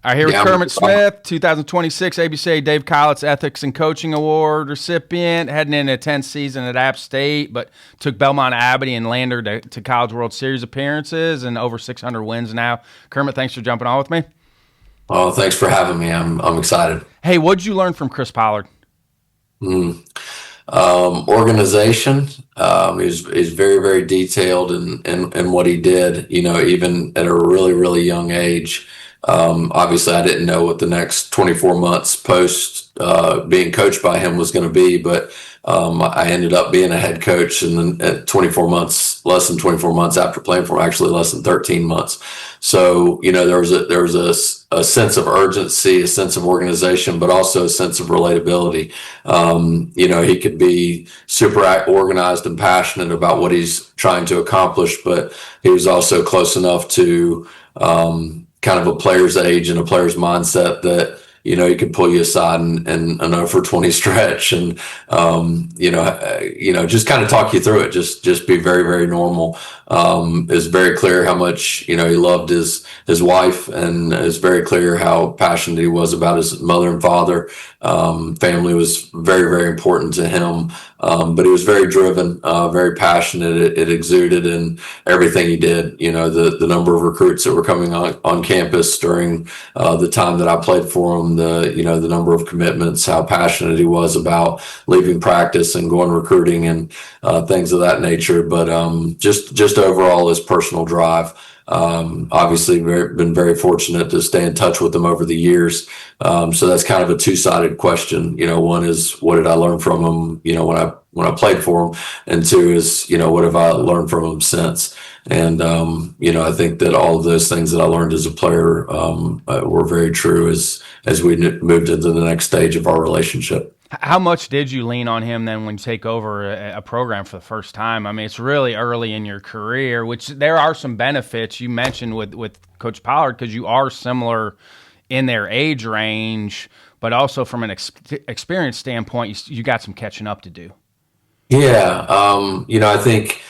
All right, here with Yeah, Kermit Smith, 2026 ABCA Dave Collins Ethics and Coaching Award recipient, heading into a 10th season at App State, but took Belmont Abbey and Lander to College World Series appearances and over 600 wins now. Kermit, thanks for jumping on with me. well, thanks for having me. I'm excited. Hey, what'd you learn from Chris Pollard? Organization. He's very, very detailed in what he did, even at a really, really young age. Obviously, I didn't know what the next 24 months post being coached by him was going to be, but I ended up being a head coach, and then at 24 months, less than 24 months after playing for him, actually less than 13 months. So, there was a sense of urgency, a sense of organization, but also a sense of relatability. He could be super organized and passionate about what he's trying to accomplish, but he was also close enough to kind of a player's age and a player's mindset that, he could pull you aside and an 0-for-20 stretch and, just kind of talk you through it. Just be very, very normal. It's very clear how much, he loved his wife, and it's very clear how passionate he was about his mother and father. Family was very, very important to him. But he was very driven, very passionate. It exuded in everything he did. The number of recruits that were coming on campus during the time that I played for him, the number of commitments, how passionate he was about leaving practice and going recruiting and things of that nature. But just overall his personal drive. Obviously been very fortunate to stay in touch with him over the years. So that's kind of a two-sided question. One is, what did I learn from him, when I played for him? And two is, what have I learned from him since? And, I think that all of those things that I learned as a player, were very true as we moved into the next stage of our relationship. How much did you lean on him then when you take over a program for the first time? I mean, it's really early in your career, which there are some benefits you mentioned with Coach Pollard, because you are similar in their age range, but also from an experience standpoint, you got some catching up to do. Yeah. I think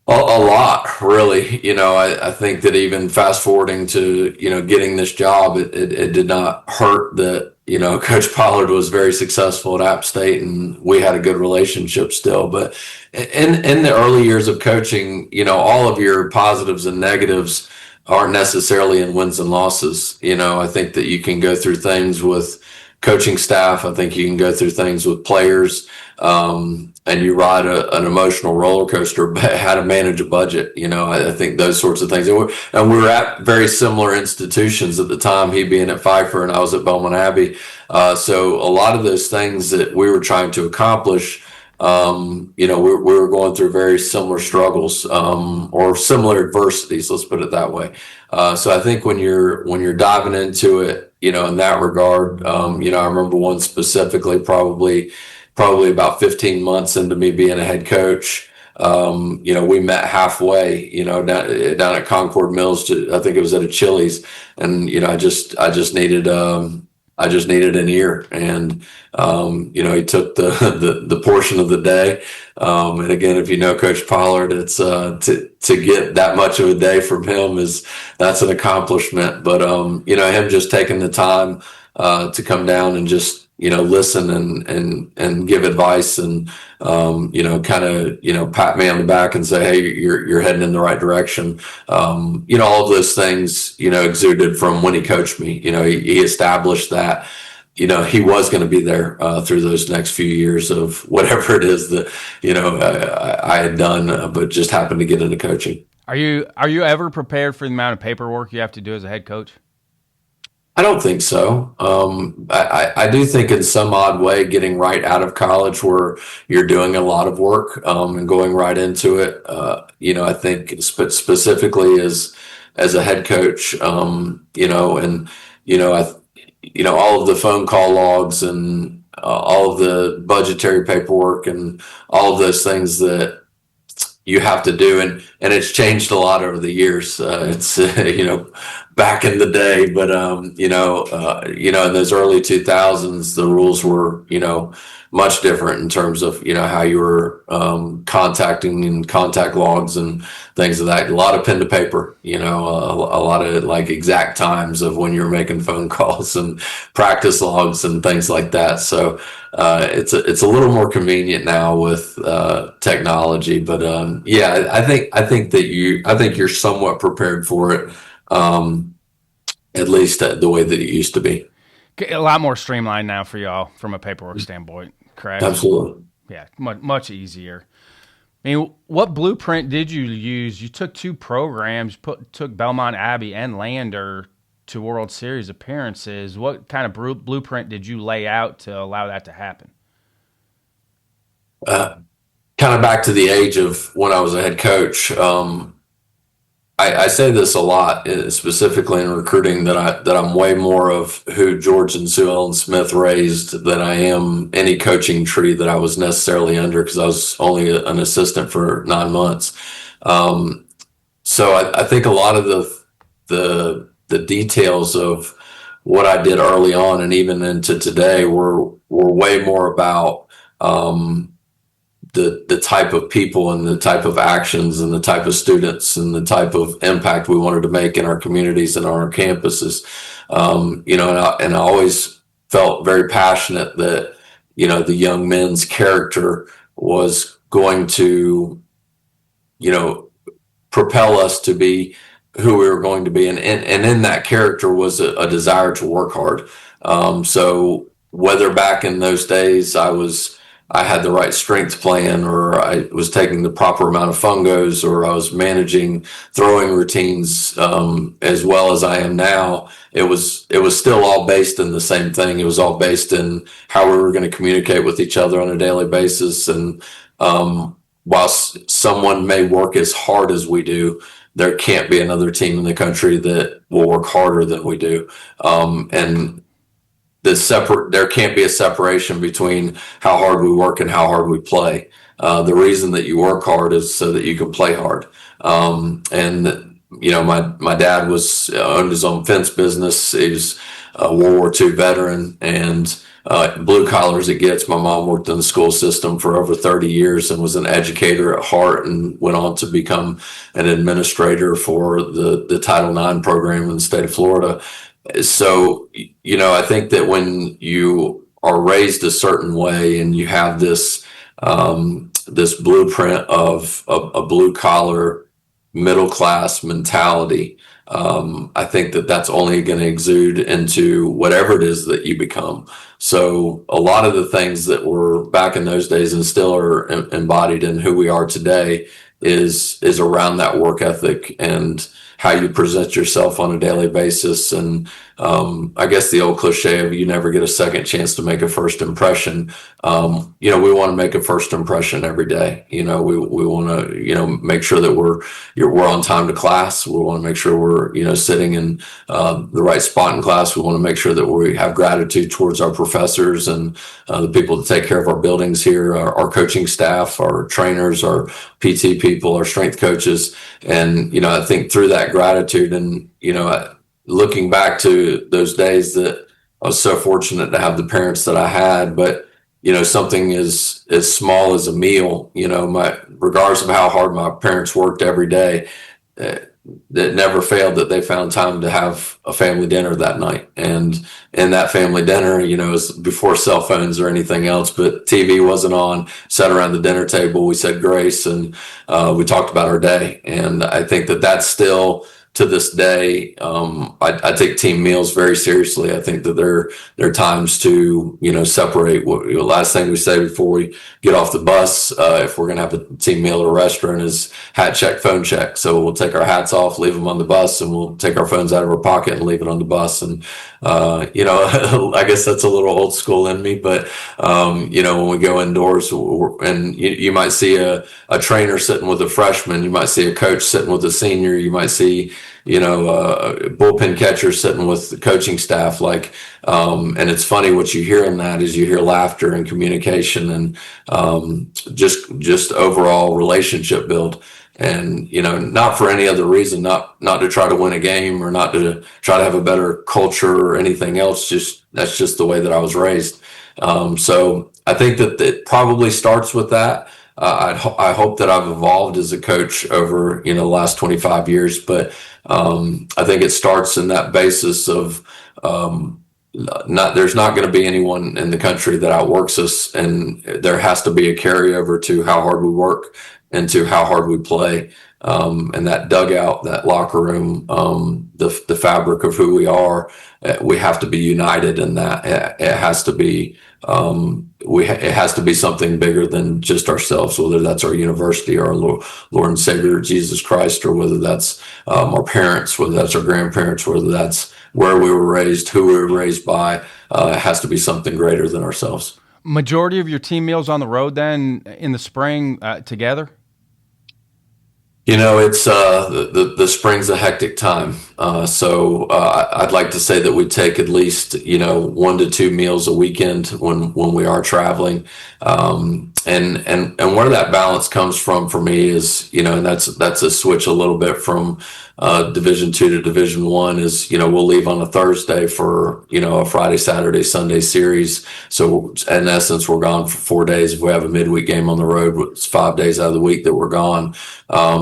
a lot, really. I think that even fast forwarding to, getting this job, it did not hurt that, Coach Pollard was very successful at App State and we had a good relationship still. But in the early years of coaching, all of your positives and negatives aren't necessarily in wins and losses. I think that you can go through things with coaching staff. I think you can go through things with players, and you ride an emotional roller coaster, but how to manage a budget. I think those sorts of things. And we're at very similar institutions at the time, he being at Pfeiffer and I was at Belmont Abbey. So a lot of those things that we were trying to accomplish, we were going through very similar struggles, or similar adversities, let's put it that way. So I think when you're diving into it, in that regard, I remember one specifically, probably about 15 months into me being a head coach. We met halfway, down at Concord Mills I think it was at a Chili's, and, I just needed an ear, and, he took the portion of the day. And again, if you know Coach Pollard, it's, to get that much of a day from him that's an accomplishment. But, him just taking the time, to come down and just, listen and give advice and, kind of, pat me on the back and say, hey, you're heading in the right direction. All of those things, exuded from when he coached me. He established that, he was going to be there through those next few years of whatever it is that, I had done, but just happened to get into coaching. Are you ever prepared for the amount of paperwork you have to do as a head coach? I don't think so. I do think in some odd way, getting right out of college where you're doing a lot of work, and going right into it, I think specifically as a head coach, all of the phone call logs and all of the budgetary paperwork and all of those things that you have to do. And it's changed a lot over the years. It's, back in the day, but, in those early 2000s, the rules were, much different in terms of, how you were contacting and contact logs and things of that. A lot of pen to paper, a lot of like exact times of when you're making phone calls and practice logs and things like that. So it's a little more convenient now with technology, but yeah, I think you're somewhat prepared for it, at least the way that it used to be. A lot more streamlined now for y'all from a paperwork standpoint, correct? Absolutely. Yeah, much easier. I mean, what blueprint did you use? You took two programs, took Belmont Abbey and Lander to World Series appearances. What kind of blueprint did you lay out to allow that to happen? Kind of back to the age of when I was a head coach. I say this a lot, specifically in recruiting, that I'm way more of who George and Sue Ellen Smith raised than I am any coaching tree that I was necessarily under, because I was only an assistant for 9 months. So I think a lot of the details of what I did early on and even into today were way more about the type of people and the type of actions and the type of students and the type of impact we wanted to make in our communities and on our campuses. And I always felt very passionate that, the young men's character was going to, propel us to be who we were going to be. And in that character was a desire to work hard. So whether back in those days I had the right strength plan, or I was taking the proper amount of fungos, or I was managing throwing routines as well as I am now, it was still all based in the same thing. It was all based in how we were going to communicate with each other on a daily basis. And whilst someone may work as hard as we do, there can't be another team in the country that will work harder than we do. And there can't be a separation between how hard we work and how hard we play. The reason that you work hard is so that you can play hard. And my dad owned his own fence business. He was a World War II veteran, and blue collar as it gets. My mom worked in the school system for over 30 years and was an educator at heart, and went on to become an administrator for the Title IX program in the state of Florida. So, I think that when you are raised a certain way and you have this blueprint of a blue collar, middle class mentality, I think that that's only going to exude into whatever it is that you become. So a lot of the things that were back in those days and still are embodied in who we are today is around that work ethic and how you present yourself on a daily basis. And I guess the old cliche of you never get a second chance to make a first impression. We want to make a first impression every day. We want to, make sure that we're on time to class. We want to make sure we're, sitting in the right spot in class. We want to make sure that we have gratitude towards our professors and the people that take care of our buildings here, our coaching staff, our trainers, our PT people, our strength coaches. And, I think through that gratitude and, looking back to those days that I was so fortunate to have the parents that I had, but, something as small as a meal, regardless of how hard my parents worked every day, that never failed that they found time to have a family dinner that night. And in that family dinner, it was before cell phones or anything else, but TV wasn't on, sat around the dinner table, we said grace, and we talked about our day. And I think that that's still, to this day, I take team meals very seriously. I think that there are times to, separate. Last thing we say before we get off the bus, if we're going to have a team meal at a restaurant, is hat check, phone check. So we'll take our hats off, leave them on the bus, and we'll take our phones out of our pocket and leave it on the bus. And, I guess that's a little old school in me, but, when we go indoors and you might see a trainer sitting with a freshman, you might see a coach sitting with a senior, you might see, a bullpen catcher sitting with the coaching staff, and it's funny what you hear in that is you hear laughter and communication and just overall relationship build. And, not for any other reason, not to try to win a game or not to try to have a better culture or anything else. That's just the way that I was raised. So I think that it probably starts with that. I hope that I've evolved as a coach over, the last 25 years, but I think it starts in that basis of there's not going to be anyone in the country that outworks us, and there has to be a carryover to how hard we work and to how hard we play. And that dugout, that locker room, the fabric of who we are, we have to be united in that. It has to be it has to be something bigger than just ourselves, whether that's our university or our Lord and Savior Jesus Christ, or whether that's our parents, whether that's our grandparents, whether that's where we were raised, who we were raised by. It has to be something greater than ourselves. Majority of your team meals on the road then in the spring together? It's the spring's a hectic time. So I'd like to say that we take at least, 1 to 2 meals a weekend when we are traveling. And where that balance comes from for me is, and that's a switch a little bit from Division II to Division I is, we'll leave on a Thursday for, a Friday, Saturday, Sunday series. So in essence, we're gone for 4 days. If we have a midweek game on the road, it's 5 days out of the week that we're gone.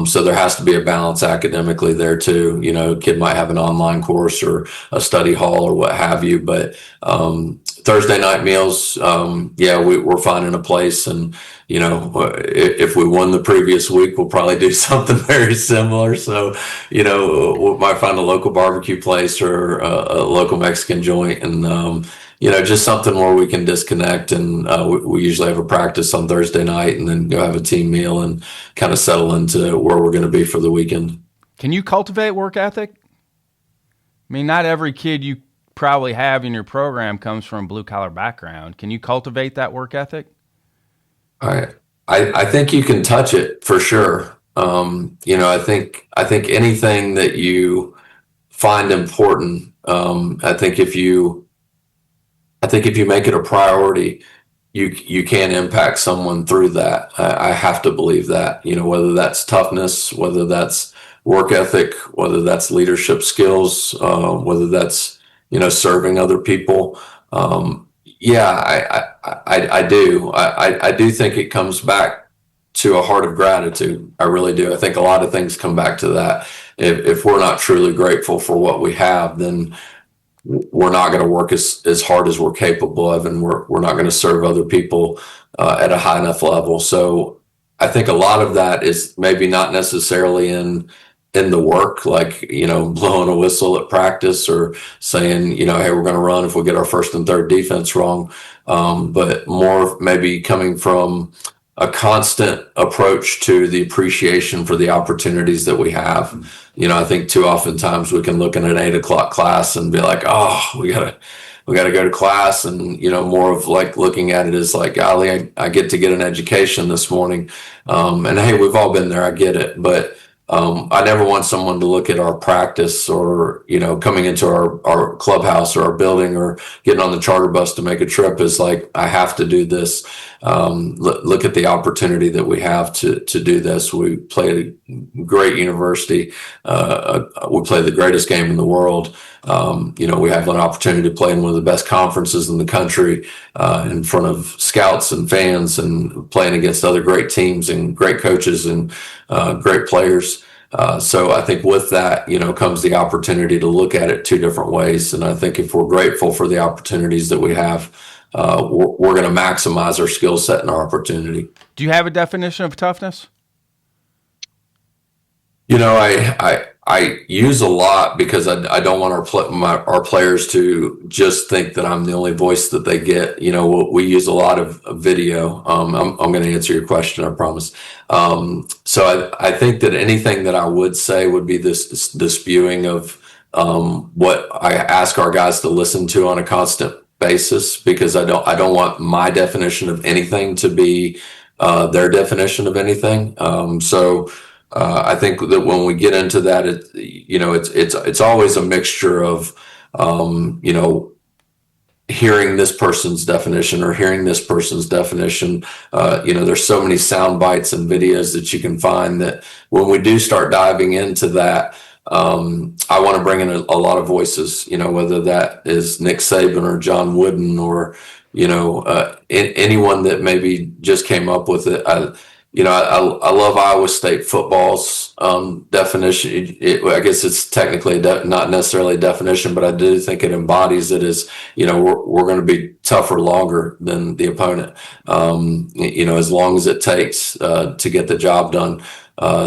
So there has to be a balance academically there too. A kid might have an online course or a study hall or what have you, but Thursday night meals, we're finding a place, and if we won the previous week, we'll probably do something very similar. So we might find a local barbecue place or a local Mexican joint, and just something where we can disconnect. And we usually have a practice on Thursday night and then go have a team meal and kind of settle into where we're going to be for the weekend. Can you cultivate work ethic? I mean, not every kid you probably have in your program comes from a blue collar background. Can you cultivate that work ethic? I think you can touch it for sure. I think anything that you find important, I think if you make it a priority, you can impact someone through that. I have to believe that, whether that's toughness, whether that's work ethic, whether that's leadership skills, whether that's, serving other people. I do. I do think it comes back to a heart of gratitude. I really do. I think a lot of things come back to that. If we're not truly grateful for what we have, then we're not going to work as hard as we're capable of, and we're not going to serve other people at a high enough level. So I think a lot of that is maybe not necessarily in the work, like, blowing a whistle at practice or saying, hey, we're going to run if we get our first and third defense wrong. But more maybe coming from a constant approach to the appreciation for the opportunities that we have. I think too often times we can look at an 8 o'clock class and be like, oh, we gotta go to class. And, more of like looking at it as like, golly, I get to get an education this morning. And hey, we've all been there. I get it. But I never want someone to look at our practice or, coming into our clubhouse or our building or getting on the charter bus to make a trip as like, I have to do this. Look at the opportunity that we have to do this. We play at a great university. We play the greatest game in the world. We have an opportunity to play in one of the best conferences in the country, in front of scouts and fans, and playing against other great teams and great coaches and great players. So I think with that, comes the opportunity to look at it 2 different ways. And I think if we're grateful for the opportunities that we have, we're going to maximize our skill set and our opportunity. Do you have a definition of toughness? I use a lot because I don't want our players to just think that I'm the only voice that they get. We use a lot of video. I'm going to answer your question, I promise. So I think that anything that I would say would be this spewing of what I ask our guys to listen to on a constant basis, because I don't want my definition of anything to be their definition of anything. I think that when we get into that, it's always a mixture of, hearing this person's definition or hearing this person's definition. There's so many sound bites and videos that you can find that when we do start diving into that, I want to bring in a lot of voices, whether that is Nick Saban or John Wooden or, anyone that maybe just came up with it. I love Iowa State football's definition. I guess it's technically not necessarily a definition, but I do think it embodies it as, we're going to be tougher longer than the opponent, as long as it takes to get the job done. I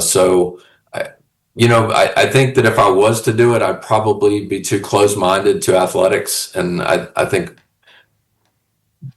think that if I was to do it, I'd probably be too close-minded to athletics. And I think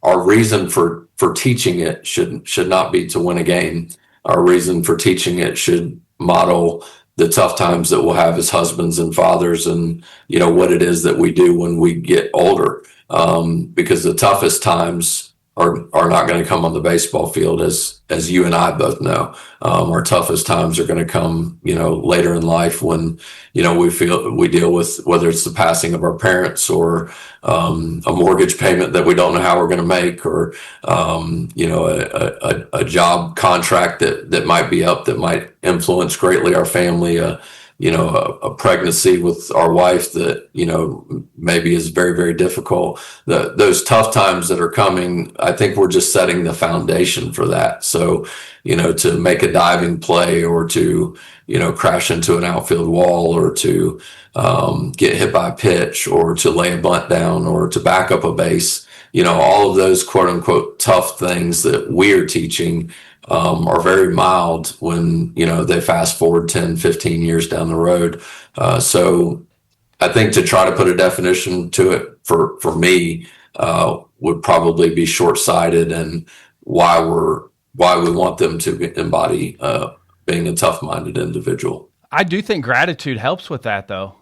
our reason for teaching it should not be to win a game. Our reason for teaching it should model the tough times that we'll have as husbands and fathers, and what it is that we do when we get older. Because the toughest times are not going to come on the baseball field, as you and I both know. Our toughest times are going to come, later in life when, we deal with whether it's the passing of our parents or a mortgage payment that we don't know how we're going to make, or a job contract that might be up that might influence greatly our family. A pregnancy with our wife that, maybe is very, very difficult. Those tough times that are coming, I think we're just setting the foundation for that. So, to make a diving play, or to, crash into an outfield wall, or to get hit by a pitch, or to lay a bunt down, or to back up a base, all of those quote unquote tough things that we're teaching are very mild when, they fast forward 10, 15 years down the road. So I think to try to put a definition to it for me would probably be short-sighted, and why we want them to embody being a tough-minded individual. I do think gratitude helps with that, though.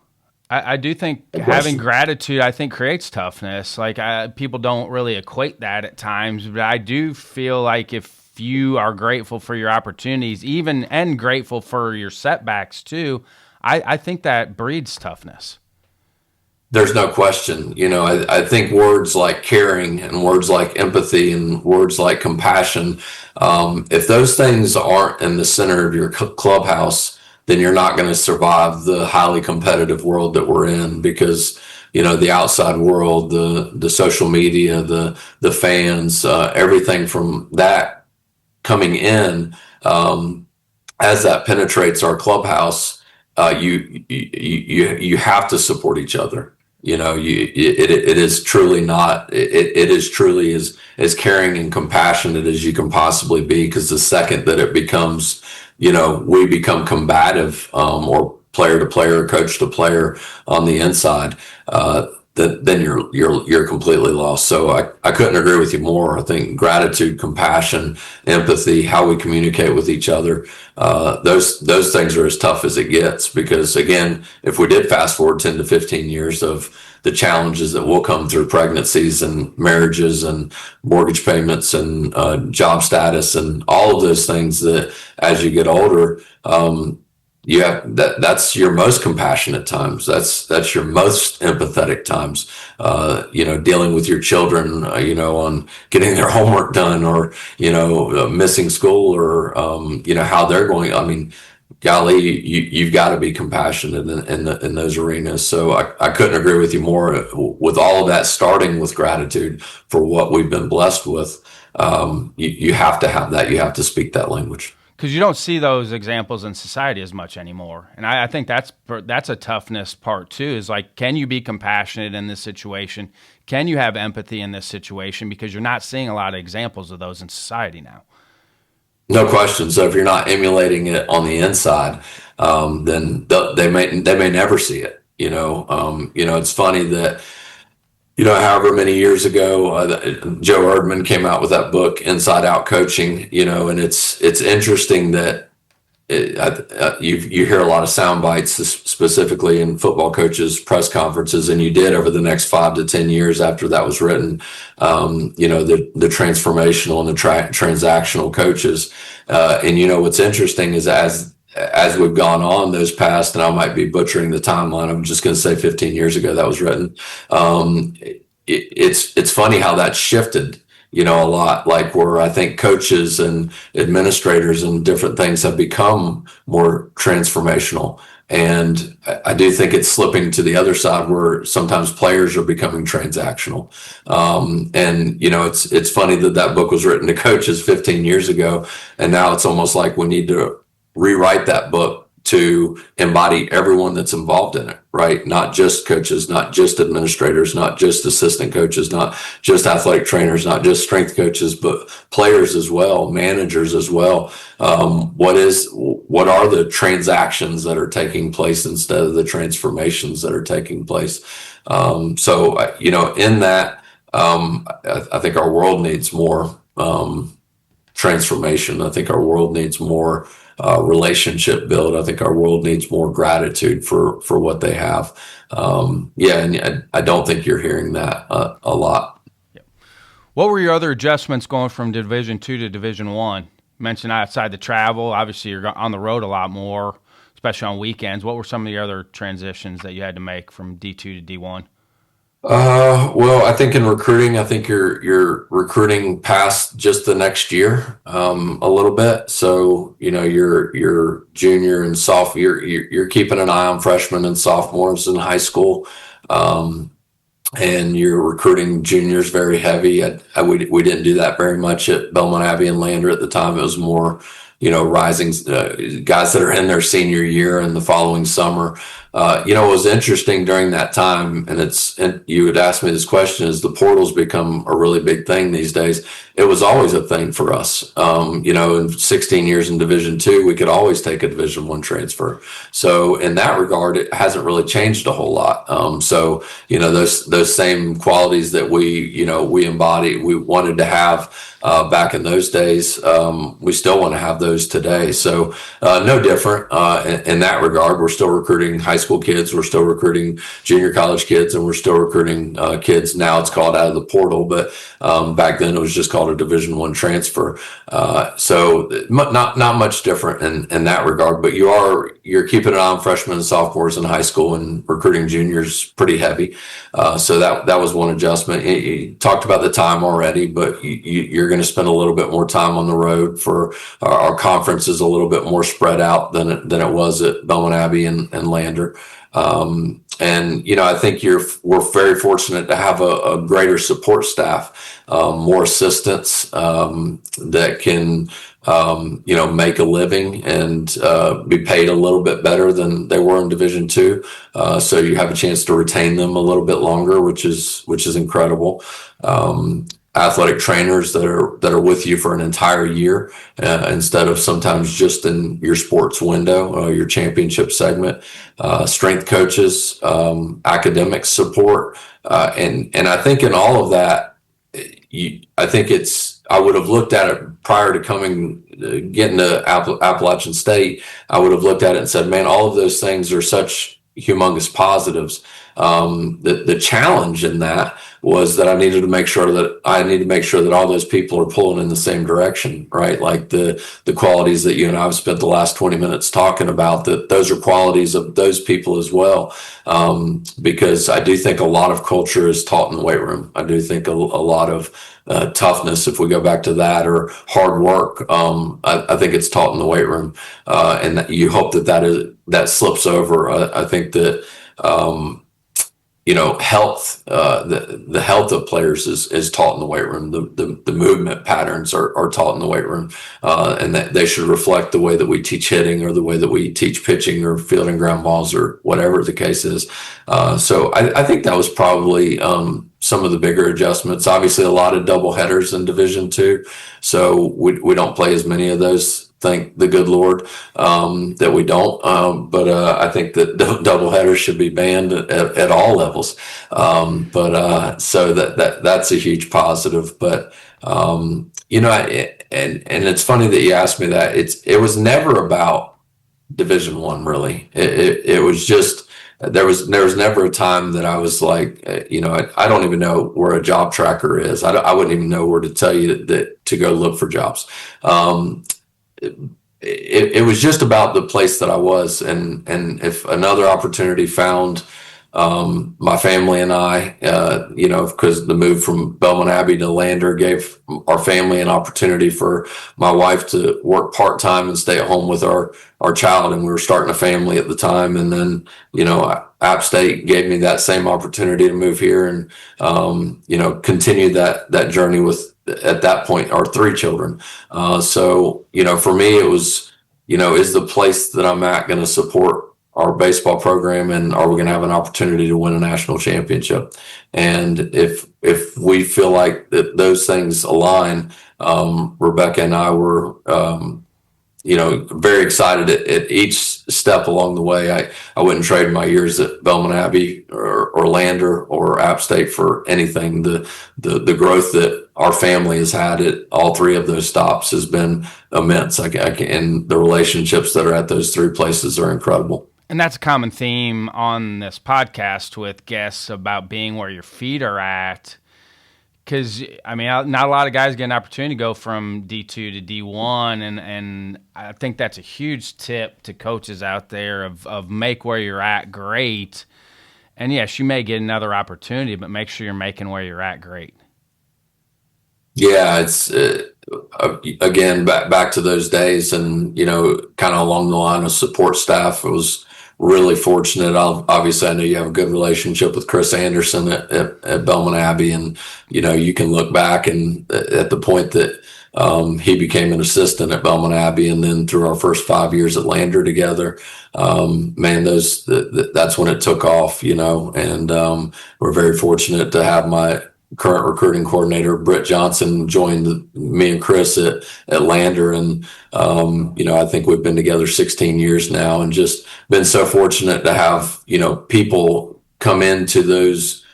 I do think having gratitude, I think, creates toughness. Like, people don't really equate that at times, but I do feel like if you are grateful for your opportunities, and grateful for your setbacks too, I think that breeds toughness. There's no question. I think words like caring and words like empathy and words like compassion, if those things aren't in the center of your clubhouse, then you're not going to survive the highly competitive world that we're in, because the outside world, the social media, the fans, everything from that coming in, as that penetrates our clubhouse, you have to support each other. It is truly not. It is truly as caring and compassionate as you can possibly be. Because the second that it becomes, we become combative, or player to player, coach to player on the inside, then you're completely lost. So I couldn't agree with you more. I think gratitude, compassion, empathy, how we communicate with each other, those things are as tough as it gets. Because again, if we did fast forward 10 to 15 years of the challenges that will come through pregnancies and marriages and mortgage payments and job status and all of those things, that as you get older, that's your most compassionate times. That's your most empathetic times. Dealing with your children, on getting their homework done, or missing school, or how they're going. I mean, golly, you've got to be compassionate in those arenas. So I couldn't agree with you more. With all of that, starting with gratitude for what we've been blessed with, you have to have that. You have to speak that language. Because you don't see those examples in society as much anymore. And I think that's a toughness part too, is like, can you be compassionate in this situation? Can you have empathy in this situation? Because you're not seeing a lot of examples of those in society now. No question. So if you're not emulating it on the inside, then they may never see it. It's funny that, however many years ago, Joe Erdman came out with that book, Inside Out Coaching, and it's interesting that you hear a lot of sound bites, specifically in football coaches' press conferences, and you did over the next 5 to 10 years after that was written, the transformational and the transactional coaches. And what's interesting is as we've gone on those past, and I might be butchering the timeline, I'm just going to say 15 years ago that was written. It's funny how that shifted, a lot, like where I think coaches and administrators and different things have become more transformational. And I do think it's slipping to the other side where sometimes players are becoming transactional. And it's funny that book was written to coaches 15 years ago, and now it's almost like we need to rewrite that book to embody everyone that's involved in it, right? Not just coaches, not just administrators, not just assistant coaches, not just athletic trainers, not just strength coaches, but players as well, managers as well. What are the transactions that are taking place instead of the transformations that are taking place? In that, I think our world needs more transformation. I think our world needs more relationship build. I think our world needs more gratitude for what they have. And I don't think you're hearing that a lot. What were your other adjustments going from Division II to Division I? You mentioned outside the travel. Obviously, you're on the road a lot more, especially on weekends. What were some of the other transitions that you had to make from D2 to D1? Well, I think in recruiting, I think you're recruiting past just the next year a little bit. So your junior and sophomore, you're keeping an eye on freshmen and sophomores in high school, and you're recruiting juniors very heavy. We didn't do that very much at Belmont Abbey and Lander at the time. It was more rising guys that are in their senior year and the following summer. It was interesting during that time, and you would ask me this question, is the portal's become a really big thing these days. It was always a thing for us. In 16 years in Division II, we could always take a Division I transfer. So in that regard, it hasn't really changed a whole lot. Those same qualities that we embody, we wanted to have back in those days, we still want to have those today. So no different in that regard. We're still recruiting high school kids, we're still recruiting junior college kids, and we're still recruiting kids. Now it's called out of the portal, but back then it was just called a Division I transfer. So not much different in that regard, but you're keeping an eye on freshmen and sophomores in high school and recruiting juniors pretty heavy. So that was one adjustment. You talked about the time already, but you're going to spend a little bit more time on the road. For our conference is a little bit more spread out than it was at Belmont Abbey and Lander. I think we're very fortunate to have a greater support staff, more assistants that can make a living and be paid a little bit better than they were in Division II. So you have a chance to retain them a little bit longer, which is incredible. Athletic trainers that are with you for an entire year instead of sometimes just in your sports window, your championship segment. Strength coaches, academic support, and I think in all of that, I would have looked at it prior to getting to Appalachian State. I would have looked at it and said, man, all of those things are such humongous positives. The challenge in that was that I needed to make sure that all those people are pulling in the same direction, right? Like the qualities that you and I have spent the last 20 minutes talking about, that those are qualities of those people as well. Because I do think a lot of culture is taught in the weight room. I do think a lot of toughness, if we go back to that, or hard work, I think it's taught in the weight room, and that you hope that slips over. I think that health, the health of players is taught in the weight room. The movement patterns are taught in the weight room, and that they should reflect the way that we teach hitting, or the way that we teach pitching, or fielding ground balls, or whatever the case is. So I think that was probably some of the bigger adjustments. Obviously, a lot of double headers in Division II, so we don't play as many of those. Thank the good Lord that we don't. But I think that double headers should be banned at all levels. So that's a huge positive. But and it's funny that you asked me that. It was never about Division I, really. It was just there was never a time that I was like, I don't even know where a job tracker is. I wouldn't even know where to tell you that to go look for jobs. It was just about the place that I was, and if another opportunity found my family and I, because the move from Belmont Abbey to Lander gave our family an opportunity for my wife to work part-time and stay at home with our child. And we were starting a family at the time. And then, App State gave me that same opportunity to move here and, continue that journey with, at that point, our 3 children. So, for me, it was, is the place that I'm at going to support our baseball program, and are we going to have an opportunity to win a national championship? And if we feel like that those things align, Rebecca and I were, very excited at each step along the way. I wouldn't trade my years at Belmont Abbey or Lander or App State for anything. The growth that our family has had at all 3 of those stops has been immense. And the relationships that are at those 3 places are incredible. And that's a common theme on this podcast with guests about being where your feet are at. Because, not a lot of guys get an opportunity to go from D2 to D1. And I think that's a huge tip to coaches out there of make where you're at great. And, yes, you may get another opportunity, but make sure you're making where you're at great. Yeah, it's again back to those days, and kind of along the line of support staff. It was really fortunate. Obviously, I know you have a good relationship with Chris Anderson at Belmont Abbey, and you can look back and at the point that he became an assistant at Belmont Abbey, and then through our first 5 years at Lander together, that's when it took off. And we're very fortunate to have my current recruiting coordinator, Britt Johnson, joined me and Chris at Lander. And, I think we've been together 16 years now, and just been so fortunate to have, people come into those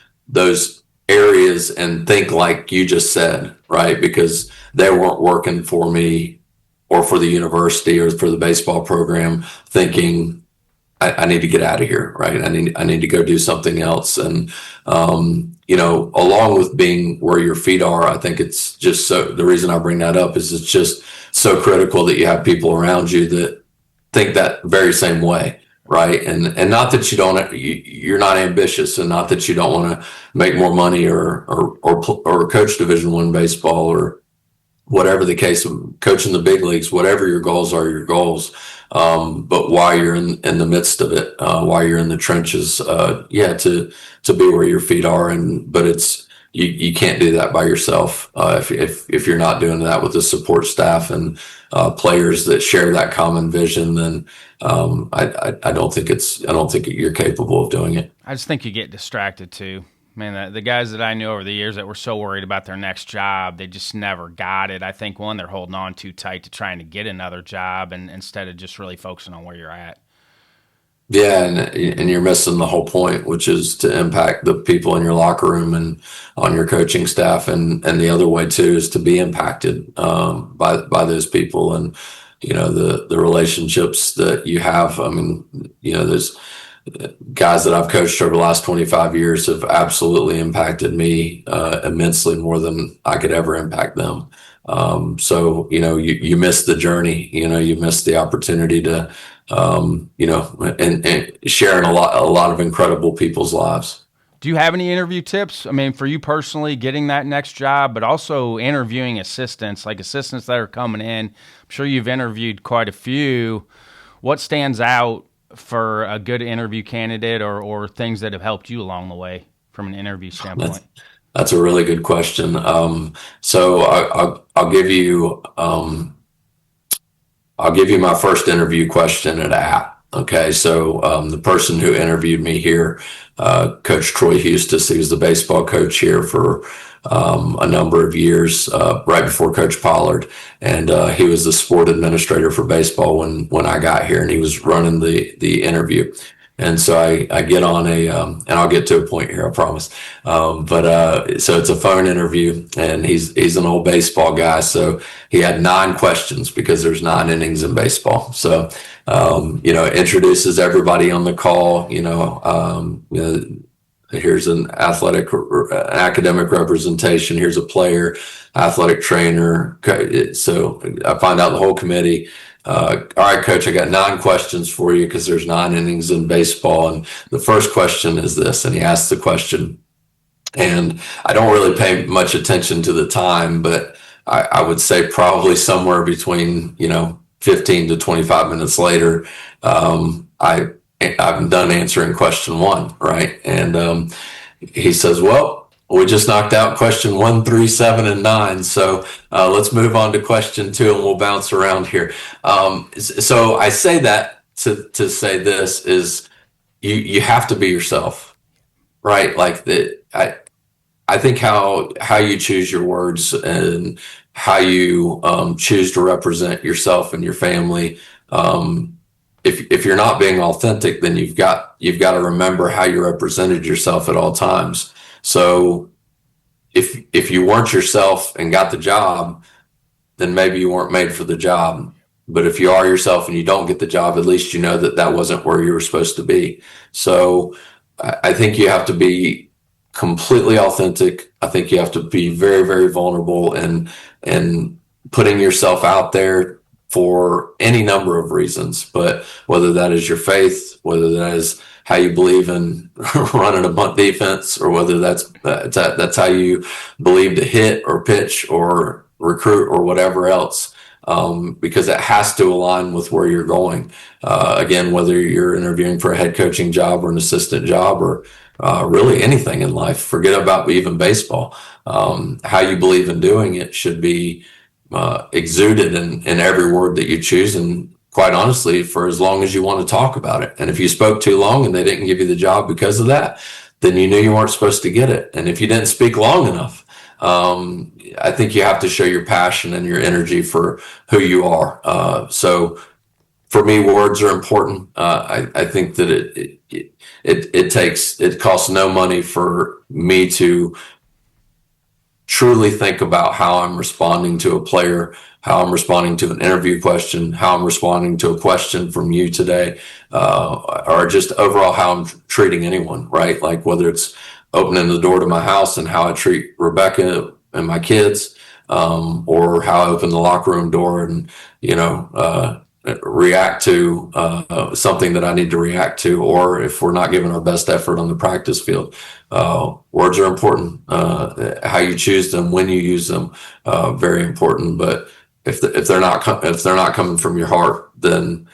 areas and think like you just said, right? Because they weren't working for me or for the university or for the baseball program thinking, I need to get out of here, right? I need to go do something else. And, along with being where your feet are, I think it's just the reason I bring that up is it's just so critical that you have people around you that think that very same way, right? And not that you're not ambitious, and not that you don't want to make more money or coach Division I baseball or whatever the case, coaching the big leagues, whatever your goals are, your goals. But while you're in the midst of it, while you're in the trenches, to be where your feet are. But it's, you can't do that by yourself. If you're not doing that with the support staff and, players that share that common vision, then, I don't think you're capable of doing it. I just think you get distracted too. Man, the guys that I knew over the years that were so worried about their next job, they just never got it. I think, one, they're holding on too tight to trying to get another job, and instead of just really focusing on where you're at. Yeah, and you're missing the whole point, which is to impact the people in your locker room and on your coaching staff, and the other way too is to be impacted by those people, and the relationships that you have. There's guys that I've coached over the last 25 years have absolutely impacted me immensely, more than I could ever impact them. So you miss the journey. You miss the opportunity to and sharing a lot of incredible people's lives. Do you have any interview tips? For you personally, getting that next job, but also interviewing assistants that are coming in. I'm sure you've interviewed quite a few. What stands out for a good interview candidate, or things that have helped you along the way from an interview standpoint? That's a really good question. So I'll give you my first interview question at App. Okay. So, the person who interviewed me here, Coach Troy Hustis, he was the baseball coach here for, a number of years, right before Coach Pollard. And, he was the sport administrator for baseball when I got here, and he was running the interview. And so I get on and I'll get to a point here, I promise. So it's a phone interview, and he's an old baseball guy. So he had 9 questions because there's 9 innings in baseball. So, introduces everybody on the call, Here's an athletic or academic representation. Here's a player, athletic trainer. So I find out the whole committee. All right, coach, I got 9 questions for you because there's 9 innings in baseball. And the first question is this, and he asks the question. And I don't really pay much attention to the time, but I would say probably somewhere between, 15 to 25 minutes later, I'm done answering question 1, right? And he says, well, we just knocked out question 1, 3, 7, and 9. So let's move on to question 2, and we'll bounce around here. So I say that to say this is you have to be yourself, right? Like I think how you choose your words and how you choose to represent yourself and your family. If you're not being authentic, then you've got to remember how you represented yourself at all times. So if you weren't yourself and got the job, then maybe you weren't made for the job. But if you are yourself and you don't get the job, at least you know that wasn't where you were supposed to be. So I think you have to be completely authentic. I think you have to be very, very vulnerable and putting yourself out there for any number of reasons. But whether that is your faith, whether that is how you believe in running a bunt defense, or whether that's how you believe to hit or pitch or recruit or whatever else, because it has to align with where you're going. Again, whether you're interviewing for a head coaching job or an assistant job or really anything in life, forget about even baseball. How you believe in doing it should be exuded in every word that you choose, and quite honestly, for as long as you want to talk about it. And if you spoke too long and they didn't give you the job because of that, then you knew you weren't supposed to get it. And if you didn't speak long enough, I think you have to show your passion and your energy for who you are. So for me, words are important. I think that it costs no money for me to truly think about how I'm responding to a player, how I'm responding to an interview question, how I'm responding to a question from you today, or just overall how I'm treating anyone, right? Like whether it's opening the door to my house and how I treat Rebecca and my kids, or how I open the locker room door and, react to something that I need to react to, or if we're not giving our best effort on the practice field. Words are important. How you choose them, when you use them, very important. But if they're not coming from your heart, then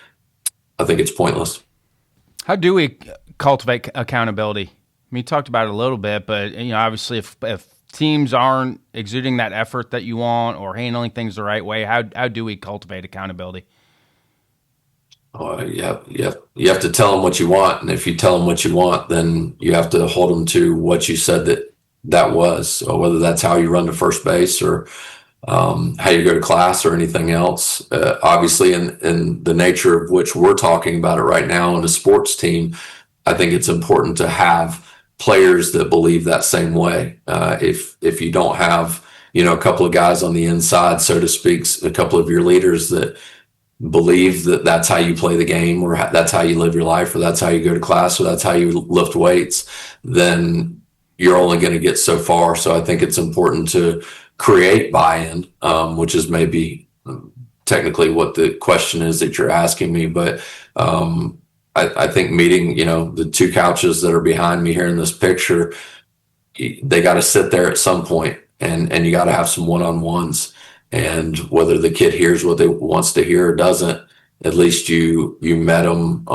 I think it's pointless. How do we cultivate accountability? I mean, you talked about it a little bit, but obviously, if teams aren't exuding that effort that you want or handling things the right way, how do we cultivate accountability? You have to tell them what you want, and if you tell them what you want, then you have to hold them to what you said that was. So whether that's how you run to first base or how you go to class or anything else. Obviously, in the nature of which we're talking about it right now in a sports team, I think it's important to have players that believe that same way. If you don't have a couple of guys on the inside, so to speak, a couple of your leaders that believe that that's how you play the game, or that's how you live your life, or that's how you go to class, or that's how you lift weights, then you're only going to get so far. So I think it's important to create buy-in, which is maybe technically what the question is that you're asking me. But I think meeting, the 2 couches that are behind me here in this picture, they got to sit there at some point, and you got to have some one-on-ones. And whether the kid hears what they wants to hear or doesn't, at least you met them,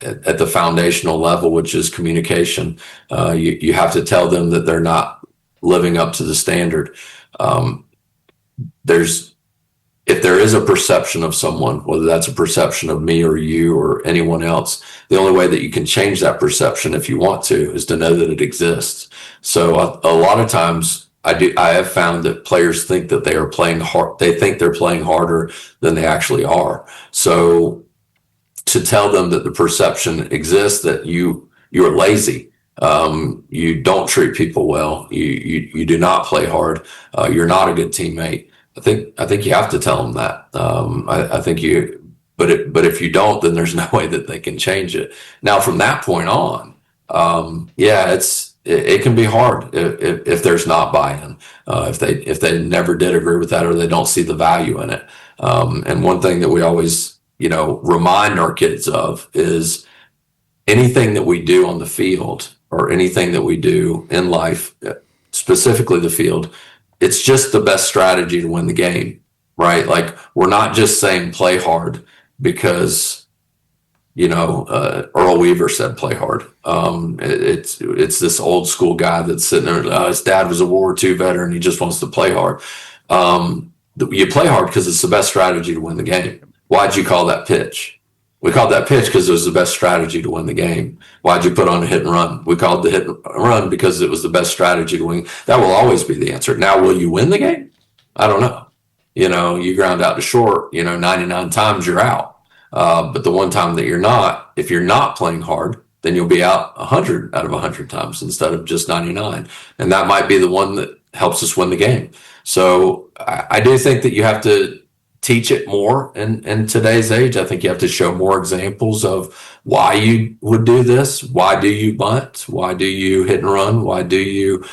at the foundational level, which is communication. You have to tell them that they're not living up to the standard. If there is a perception of someone, whether that's a perception of me or you or anyone else, the only way that you can change that perception, if you want to, is to know that it exists. So a lot of times, I have found that players think that they are playing hard. They think they're playing harder than they actually are. So to tell them that the perception exists that you're lazy, you don't treat people well, you do not play hard, you're not a good teammate. I think you have to tell them that. I think but if you don't, then there's no way that they can change it. Now, from that point on, Yeah, it can be hard if there's not buy-in, if they never did agree with that or they don't see the value in it. And one thing that we always, remind our kids of is anything that we do on the field or anything that we do in life, specifically the field, it's just the best strategy to win the game, right? Like, we're not just saying play hard because Earl Weaver said play hard. It's this old school guy that's sitting there. His dad was a World War II veteran. He just wants to play hard. You play hard because it's the best strategy to win the game. Why'd you call that pitch? We called that pitch because it was the best strategy to win the game. Why'd you put on a hit and run? We called the hit and run because it was the best strategy to win. That will always be the answer. Now, will you win the game? I don't know. You ground out to short, 99 times you're out. But the one time that if you're not playing hard, then you'll be out 100 out of 100 times instead of just 99. And that might be the one that helps us win the game. So I do think that you have to teach it more in today's age. I think you have to show more examples of why you would do this. Why do you bunt? Why do you hit and run? Why do you,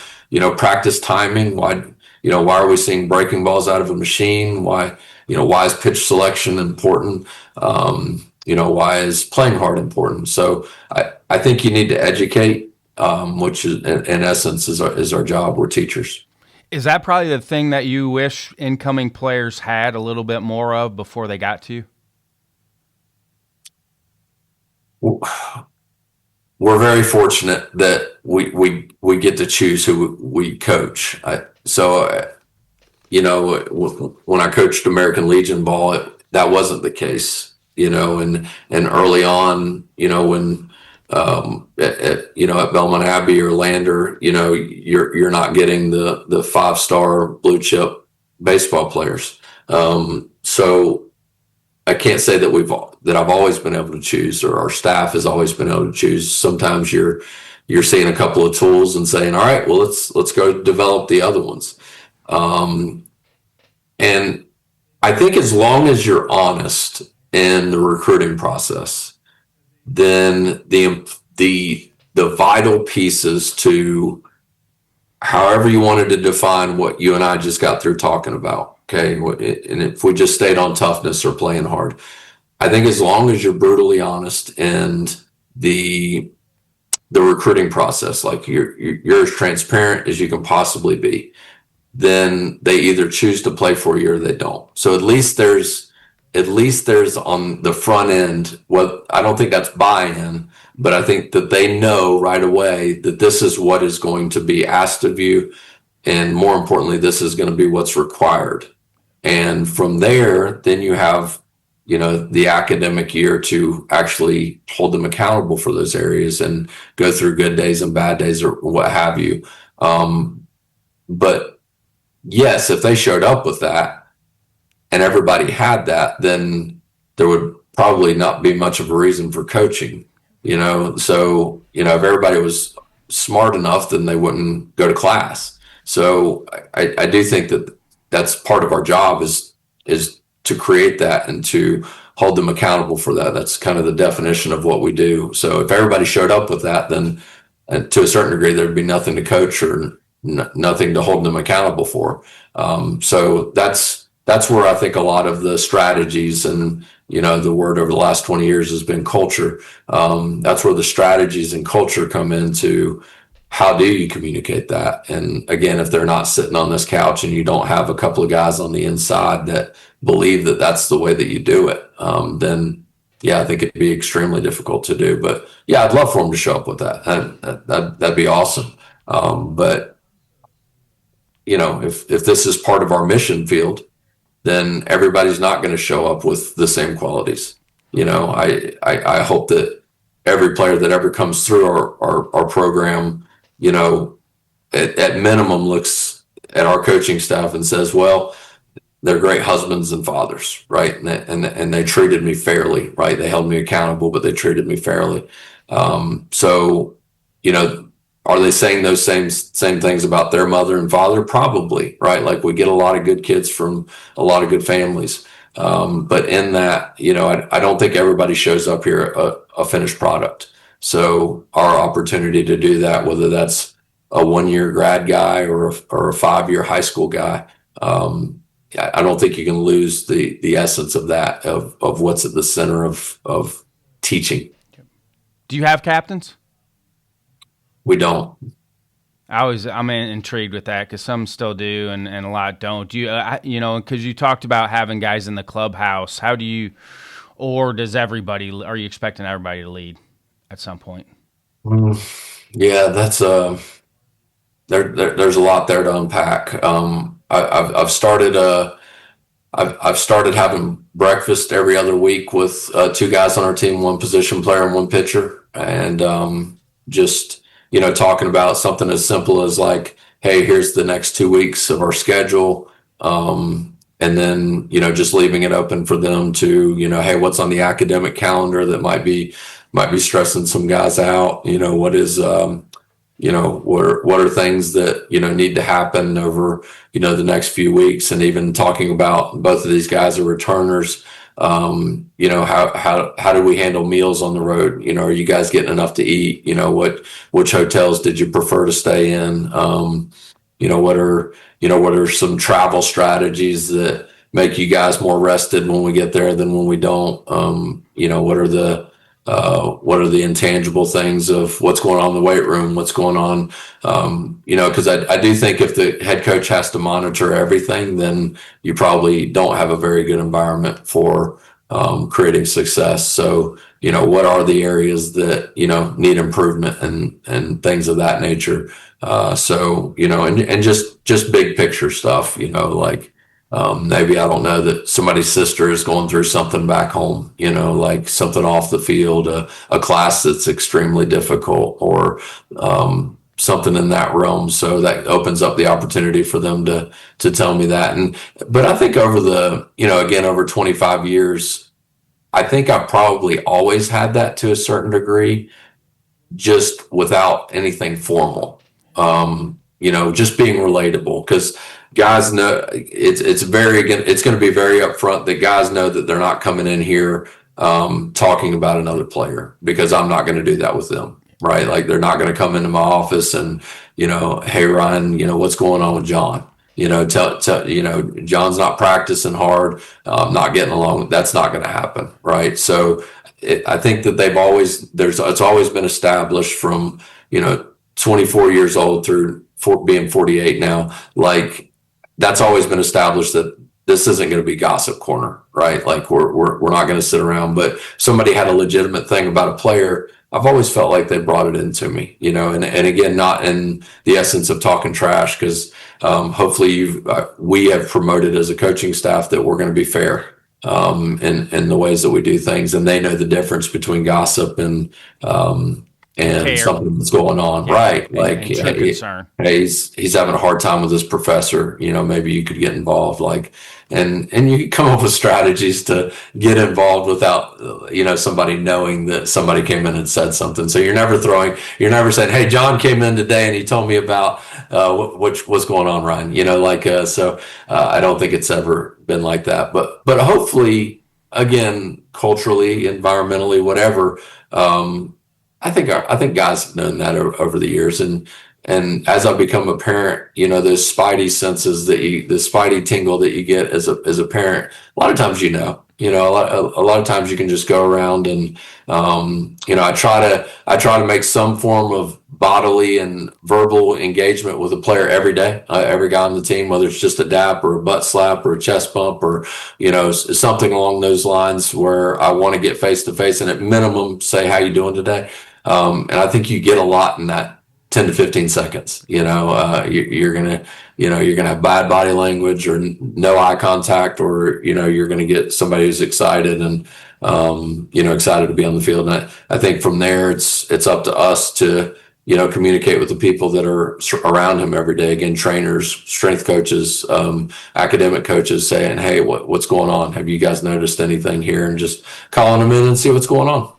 practice timing? Why are we seeing breaking balls out of a machine? Why is pitch selection important? Why is playing hard important? So I think you need to educate, which is in essence is our job. We're teachers. Is that probably the thing that you wish incoming players had a little bit more of before they got to you? We're very fortunate that we get to choose who we coach. When I coached American Legion ball, that wasn't the case, and early on, when at Belmont Abbey or Lander, you're not getting the 5-star blue chip baseball players. So I can't say that I've always been able to choose, or our staff has always been able to choose. Sometimes you're seeing a couple of tools and saying, all right, well, let's go develop the other ones. And I think as long as you're honest in the recruiting process, then the vital pieces to however you wanted to define what you and I just got through talking about, okay? And if we just stayed on toughness or playing hard, I think as long as you're brutally honest in the recruiting process, like you're as transparent as you can possibly be, then they either choose to play for you or they don't. So at least there's on the front end, I don't think that's buy-in, but I think that they know right away that this is what is going to be asked of you. And more importantly, this is going to be what's required. And from there, then you have, the academic year to actually hold them accountable for those areas and go through good days and bad days or what have you. But yes, if they showed up with that and everybody had that, then there would probably not be much of a reason for coaching, So, if everybody was smart enough, then they wouldn't go to class. So I do think that that's part of our job is to create that and to hold them accountable for that. That's kind of the definition of what we do. So if everybody showed up with that, then to a certain degree, there'd be nothing to coach or nothing to hold them accountable for. So that's where I think a lot of the strategies and, the word over the last 20 years has been culture. That's where the strategies and culture come into how do you communicate that? And again, if they're not sitting on this couch and you don't have a couple of guys on the inside that believe that that's the way that you do it, then I think it'd be extremely difficult to do. But I'd love for them to show up with that. That'd be awesome. But if this is part of our mission field, then everybody's not going to show up with the same qualities. I hope that every player that ever comes through our program, at minimum looks at our coaching staff and says, well, they're great husbands and fathers, right? And they treated me fairly, right? They held me accountable, but they treated me fairly. So, are they saying those same things about their mother and father? Probably, right? Like, we get a lot of good kids from a lot of good families. But in that, I don't think everybody shows up here a finished product. So our opportunity to do that, whether that's a 1-year grad guy or a 5-year high school guy, I don't think you can lose the essence of that, of what's at the center of teaching. Do you have captains? We don't. I'm intrigued with that because some still do and a lot don't. Do you, because you talked about having guys in the clubhouse. How do you, or does everybody, are you expecting everybody to lead at some point? Yeah, that's there's a lot there to unpack. I've started having breakfast every other week with 2 guys on our team, 1 position player and 1 pitcher, and just talking about something as simple as like, hey, here's the next 2 weeks of our schedule, and then just leaving it open for them to hey, what's on the academic calendar that might be stressing some guys out. What is what are things that need to happen over the next few weeks, and even talking about both of these guys are returners. How do we handle meals on the road? Are you guys getting enough to eat? Which hotels did you prefer to stay in? What are some travel strategies that make you guys more rested when we get there than when we don't? What are the intangible things of what's going on in the weight room, what's going on, because I do think if the head coach has to monitor everything, then you probably don't have a very good environment for creating success. So, what are the areas that, need improvement and things of that nature. And just big picture stuff, like, maybe I don't know that somebody's sister is going through something back home, like something off the field, a class that's extremely difficult, or something in that realm. So that opens up the opportunity for them to tell me that. But I think over over 25 years, I think I've probably always had that to a certain degree, just without anything formal. Just being relatable, because guys know it's going to be very upfront that guys know that they're not coming in here talking about another player, because I'm not going to do that with them, right? Like, they're not going to come into my office and hey Ryan, what's going on with John? John's not practicing hard, not getting along. That's not going to happen, right? So I think that it's always been established from 24 years old through being 48 now, like, that's always been established that this isn't going to be gossip corner, right? Like, we're not going to sit around. But somebody had a legitimate thing about a player, I've always felt like they brought it into me, and again, not in the essence of talking trash, because hopefully we have promoted as a coaching staff that we're going to be fair in the ways that we do things, and they know the difference between gossip and something that's going on, yeah, right? Like, hey, he's having a hard time with his professor. Maybe you could get involved, like, and you can come up with strategies to get involved without somebody knowing that somebody came in and said something. So you're never saying, hey, John came in today and he told me about what's going on, Ryan. So I don't think it's ever been like that. But hopefully, again, culturally, environmentally, whatever. I think guys have known that over the years, and as I've become a parent, those spidey senses the spidey tingle that you get as a parent, a lot of times, a lot of times you can just go around and, I try to make some form of bodily and verbal engagement with a player every day, every guy on the team, whether it's just a dap or a butt slap or a chest bump or, something along those lines, where I want to get face to face and at minimum say, how you doing today? And I think you get a lot in that 10 to 15 seconds. You're gonna have bad body language or no eye contact, or you're gonna get somebody who's excited and excited to be on the field. And I think from there it's up to us to communicate with the people that are around him every day. Again, trainers, strength coaches, academic coaches, saying, hey, what's going on? Have you guys noticed anything here? And just calling them in and see what's going on.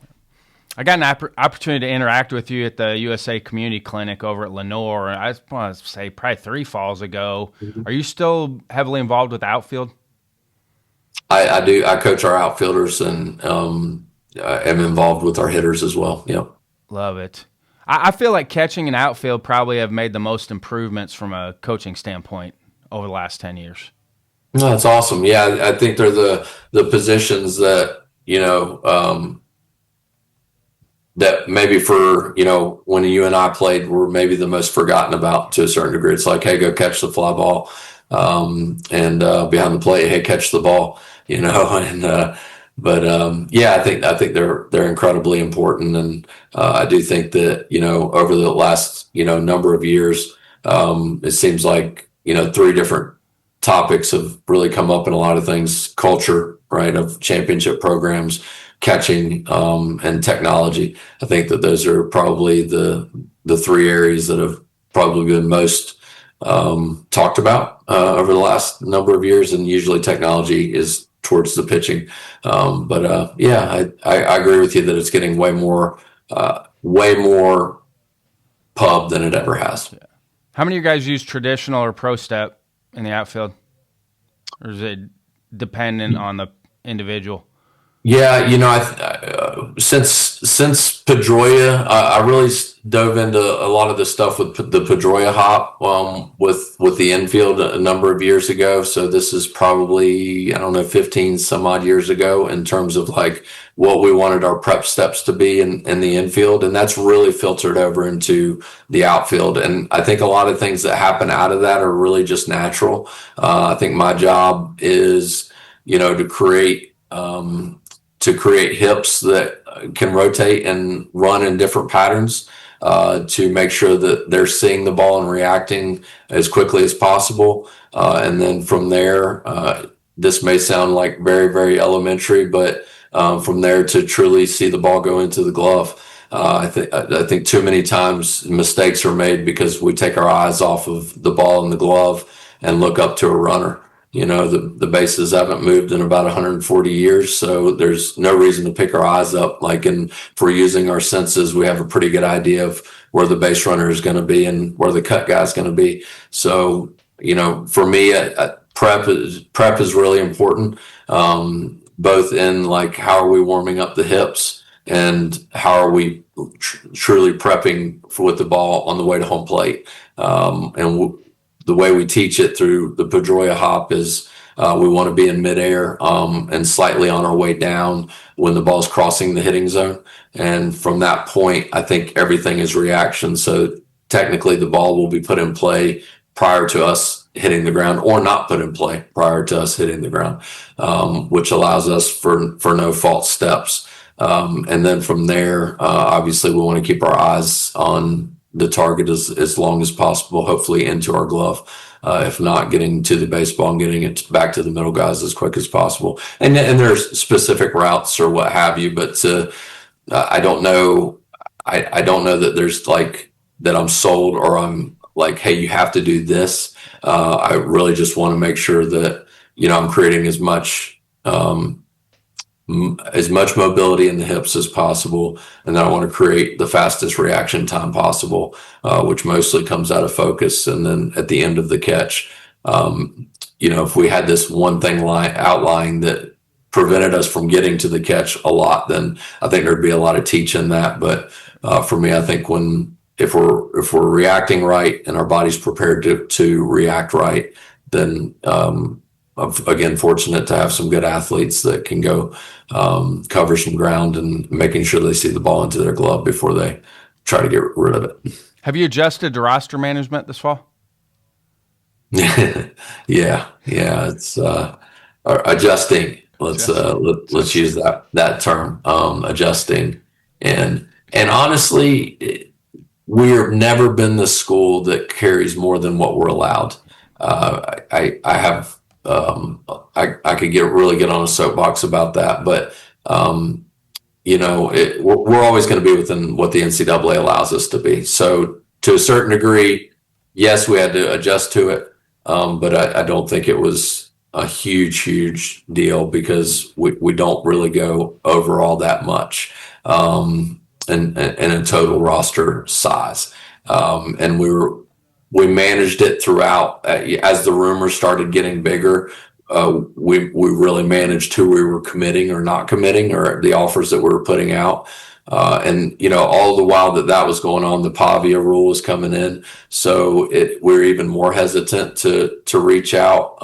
I got an opportunity to interact with you at the USA Community Clinic over at Lenoir. I want to say probably 3 falls ago. Mm-hmm. Are you still heavily involved with the outfield? I do. I coach our outfielders and am involved with our hitters as well. Yep. Love it. I feel like catching and outfield probably have made the most improvements from a coaching standpoint over the last 10 years. No, that's awesome. Yeah, I think they're the positions that, that maybe for, when you and I played were maybe the most forgotten about to a certain degree. It's like, hey, go catch the fly ball. And behind the plate, hey, catch the ball, I think they're incredibly important. And I do think that, over the last, number of years, it seems like, 3 different topics have really come up in a lot of things: culture, right, of championship programs, catching, and technology. I think that those are probably the 3 areas that have probably been most talked about over the last number of years, and usually technology is towards the pitching. I agree with you that it's getting way more pub than it ever has. Yeah. How many of you guys use traditional or pro step in the outfield, or is it dependent on the individual? Yeah, since Pedroia, I really dove into a lot of the stuff with the Pedroia hop with the infield a number of years ago. So this is probably, 15 some odd years ago in terms of like what we wanted our prep steps to be in the infield. And that's really filtered over into the outfield. And I think a lot of things that happen out of that are really just natural. I think my job is, to create hips that can rotate and run in different patterns, to make sure that they're seeing the ball and reacting as quickly as possible. And then from there, this may sound like very, very elementary, but from there to truly see the ball go into the glove. I think too many times mistakes are made because we take our eyes off of the ball in the glove and look up to a runner. The bases haven't moved in about 140 years, so there's no reason to pick our eyes up. If we're using our senses, we have a pretty good idea of where the base runner is going to be and where the cut guy is going to be. So, for me, prep is really important, both in like how are we warming up the hips and how are we truly prepping with the ball on the way to home plate. The way we teach it through the Pedroia hop is we want to be in midair and slightly on our way down when the ball's crossing the hitting zone. And from that point, I think everything is reaction. So technically the ball will be put in play prior to us hitting the ground, or not put in play prior to us hitting the ground, which allows us for no false steps. And then from there, obviously we want to keep our eyes on the target as long as possible, hopefully into our glove. If not, getting to the baseball and getting it back to the middle guys as quick as possible. And there's specific routes or what have you, but I don't know. I don't know that there's like that I'm sold or I'm like, hey, you have to do this. I really just want to make sure that, I'm creating as much mobility in the hips as possible. And then I want to create the fastest reaction time possible, which mostly comes out of focus. And then at the end of the catch, if we had this one thing outlying that prevented us from getting to the catch a lot, then I think there'd be a lot of teach in that. But for me, I think if we're reacting right and our body's prepared to react right, then I'm again fortunate to have some good athletes that can go cover some ground and making sure they see the ball into their glove before they try to get rid of it. Have you adjusted to roster management this fall? Yeah, it's adjusting. Let's use that term, adjusting. And honestly, we've never been the school that carries more than what we're allowed. I could really get on a soapbox about that, but we're always going to be within what the NCAA allows us to be. So to a certain degree, yes, we had to adjust to it, but I don't think it was a huge deal because we don't really go over all that much in a total roster size, and we managed it throughout. As the rumors started getting bigger, we really managed who we were committing or not committing, or the offers that we were putting out. And, all the while that was going on, the Pavia rule was coming in. So we're even more hesitant to reach out,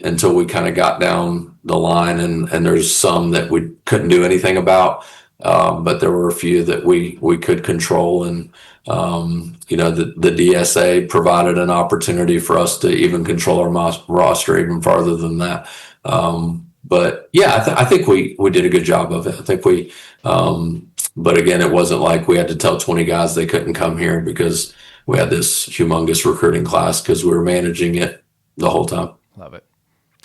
until we kind of got down the line, and there's some that we couldn't do anything about. But there were a few that we could control, and the DSA provided an opportunity for us to even control our roster even farther than that. But yeah, I think we did a good job of it. I think but again, it wasn't like we had to tell 20 guys they couldn't come here because we had this humongous recruiting class, because we were managing it the whole time. Love it.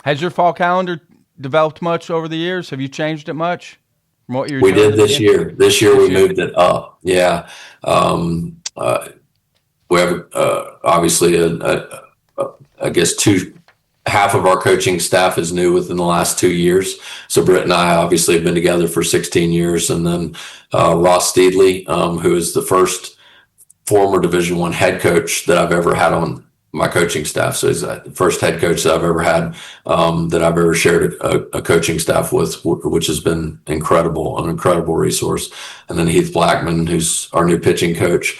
Has your fall calendar developed much over the years? Have you changed it much from what you were We did this year. This year we moved it up. Yeah. We have obviously I guess half of our coaching staff is new within the last 2 years. So Britt and I obviously have been together for 16 years. And then Ross Steedley, who is the first former Division I head coach that I've ever had on my coaching staff. So he's the first head coach that I've ever had, that I've ever shared a coaching staff with, which has been an incredible resource. And then Heath Blackman, who's our new pitching coach.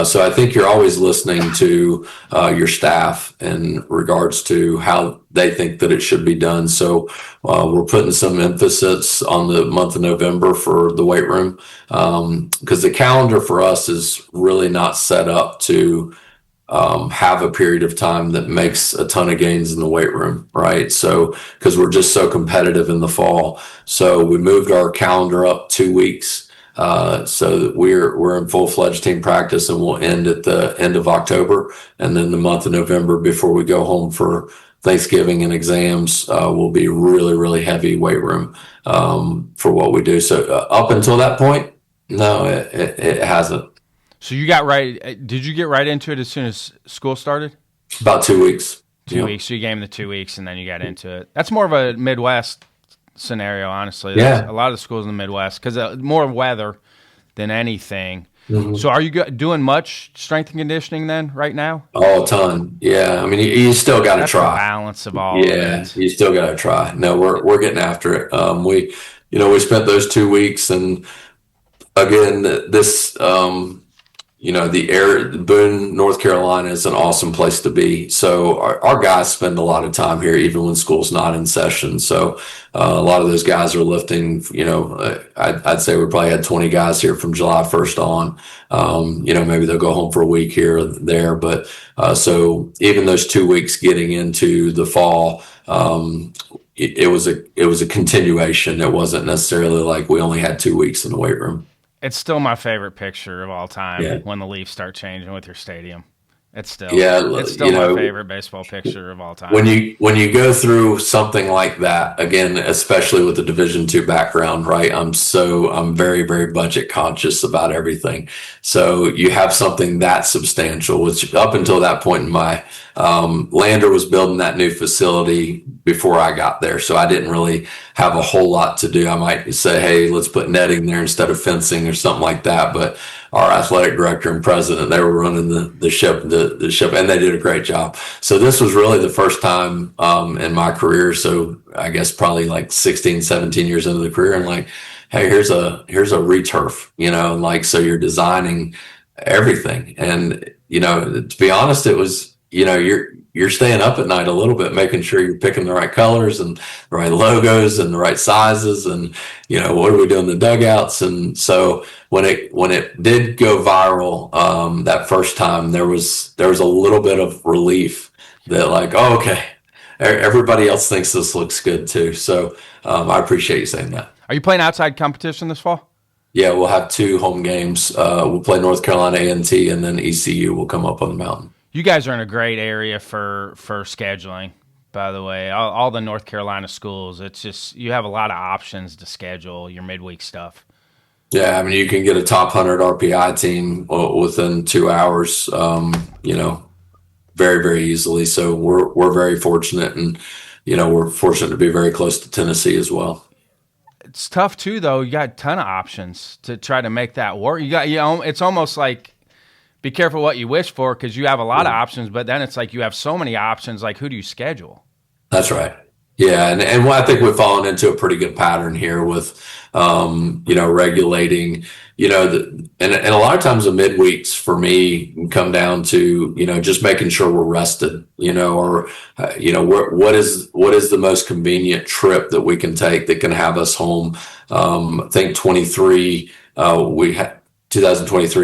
So I think you're always listening to your staff in regards to how they think that it should be done. So we're putting some emphasis on the month of November for the weight room, because the calendar for us is really not set up to have a period of time that makes a ton of gains in the weight room, right? So, because we're just so competitive in the fall. So we moved our calendar up 2 weeks, so that we're in full-fledged team practice, and we'll end at the end of October. And then the month of November, before we go home for Thanksgiving and exams, will be really, really heavy weight room for what we do. So up until that point, no, it hasn't. So did you get right into it as soon as school started? About 2 weeks. 2 weeks. So you gave them the 2 weeks and then you got into it. That's more of a Midwest scenario, honestly. Yeah. A lot of the schools in the Midwest, because more weather than anything. Mm-hmm. So are you doing much strength and conditioning then right now? Oh, a ton. Yeah. I mean, you still got to try. The balance of all. Yeah. You still got to try. No, we're getting after it. We spent those 2 weeks, and again, this, Boone, North Carolina is an awesome place to be. So our guys spend a lot of time here, even when school's not in session. So a lot of those guys are lifting, I'd say we probably had 20 guys here from July 1st on. Maybe they'll go home for a week here or there. But so even those 2 weeks getting into the fall, it was a continuation. It wasn't necessarily like we only had 2 weeks in the weight room. It's still my favorite picture of all time when the Leafs start changing with your stadium. It's still my favorite baseball picture of all time. When you go through something like that, again, especially with the Division II background, right? I'm very, very budget conscious about everything. So you have something that substantial, which up until that point in my Lander was building that new facility before I got there. So I didn't really have a whole lot to do. I might say, hey, let's put netting there instead of fencing or something like that. But our athletic director and president, they were running the ship, and they did a great job. So this was really the first time in my career. So I guess probably like 16, 17 years into the career, and like, hey, here's a returf, so you're designing everything. And, to be honest, it was, you're staying up at night a little bit, making sure you're picking the right colors and the right logos and the right sizes, and what are we doing in the dugouts. And so when it did go viral that first time, there was a little bit of relief that like, oh, okay, everybody else thinks this looks good too. So I appreciate you saying that. Are you playing outside competition this fall? Yeah, we'll have 2 home games. We'll play North Carolina A&T, and then ECU will come up on the mountain. You guys are in a great area for scheduling, by the way. All the North Carolina schools, it's just you have a lot of options to schedule your midweek stuff. Yeah, I mean, you can get a top 100 RPI team within 2 hours, very, very easily. So we're very fortunate, and we're fortunate to be very close to Tennessee as well. It's tough too, though. You got a ton of options to try to make that work. It's almost like, be careful what you wish for, because you have a lot of options, but then it's like you have so many options. Like, who do you schedule? That's right. Yeah, and I think we've fallen into a pretty good pattern here with, regulating, and a lot of times the midweeks for me come down to, just making sure we're rested, or, what is the most convenient trip that we can take that can have us home. I think 2023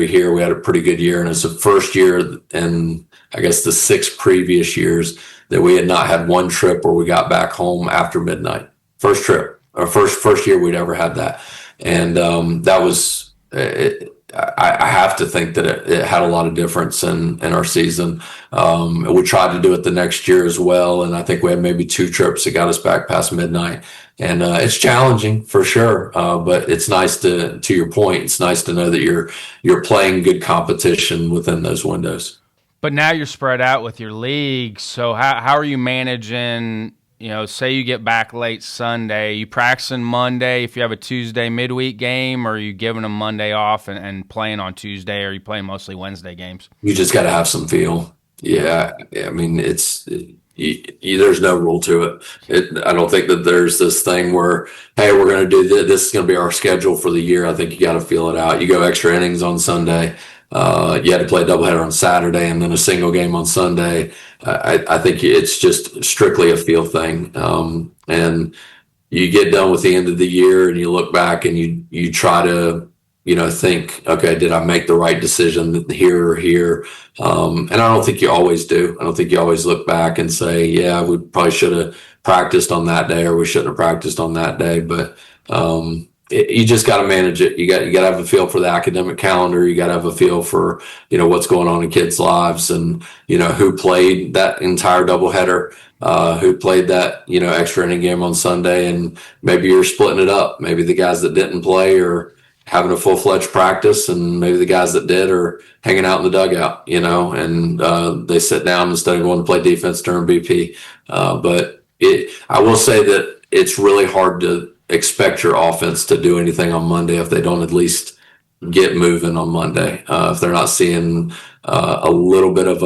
here, we had a pretty good year, and it's the first year in, I guess, the 6 previous years that we had not had one trip where we got back home after midnight. First trip, or first year we'd ever had that. And that was, I have to think that it had a lot of difference in our season. We tried to do it the next year as well, and I think we had maybe 2 trips that got us back past midnight. And it's challenging for sure, but it's nice to your point, it's nice to know that you're playing good competition within those windows. But now you're spread out with your league. So how are you managing, say you get back late Sunday, you practicing Monday if you have a Tuesday midweek game, or are you giving them Monday off and playing on Tuesday, or are you playing mostly Wednesday games? You just got to have some feel. Yeah. I mean, there's no rule to it. I don't think that there's this thing where, hey, we're going to do this. This is going to be our schedule for the year. I think you got to feel it out. You go extra innings on Sunday. You had to play a doubleheader on Saturday and then a single game on Sunday. I think it's just strictly a feel thing. And you get done with the end of the year and you look back and you try to, think, okay, did I make the right decision here or here? And I don't think you always do. I don't think you always look back and say, yeah, we probably should have practiced on that day, or we shouldn't have practiced on that day. But, you just got to manage it. You got to have a feel for the academic calendar. You got to have a feel for, what's going on in kids' lives, and, who played that entire doubleheader, who played that, extra inning game on Sunday, and maybe you're splitting it up. Maybe the guys that didn't play are having a full-fledged practice, and maybe the guys that did are hanging out in the dugout, and they sit down instead of going to play defense during BP. But I will say that it's really hard to expect your offense to do anything on Monday if they don't at least get moving on Monday. If they're not seeing a little bit of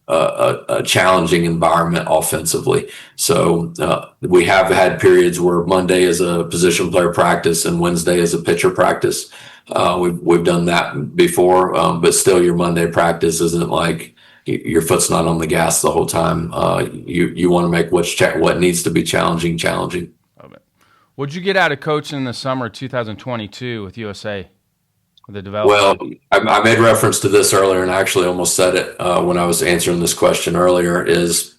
a challenging environment offensively. So we have had periods where Monday is a position player practice and Wednesday is a pitcher practice. We've done that before, but still your Monday practice isn't like your foot's not on the gas the whole time. You want to make what needs to be challenging. What'd you get out of coaching in the summer 2022 with USA, with the development? Well, I made reference to this earlier, and I actually almost said it when I was answering this question earlier, is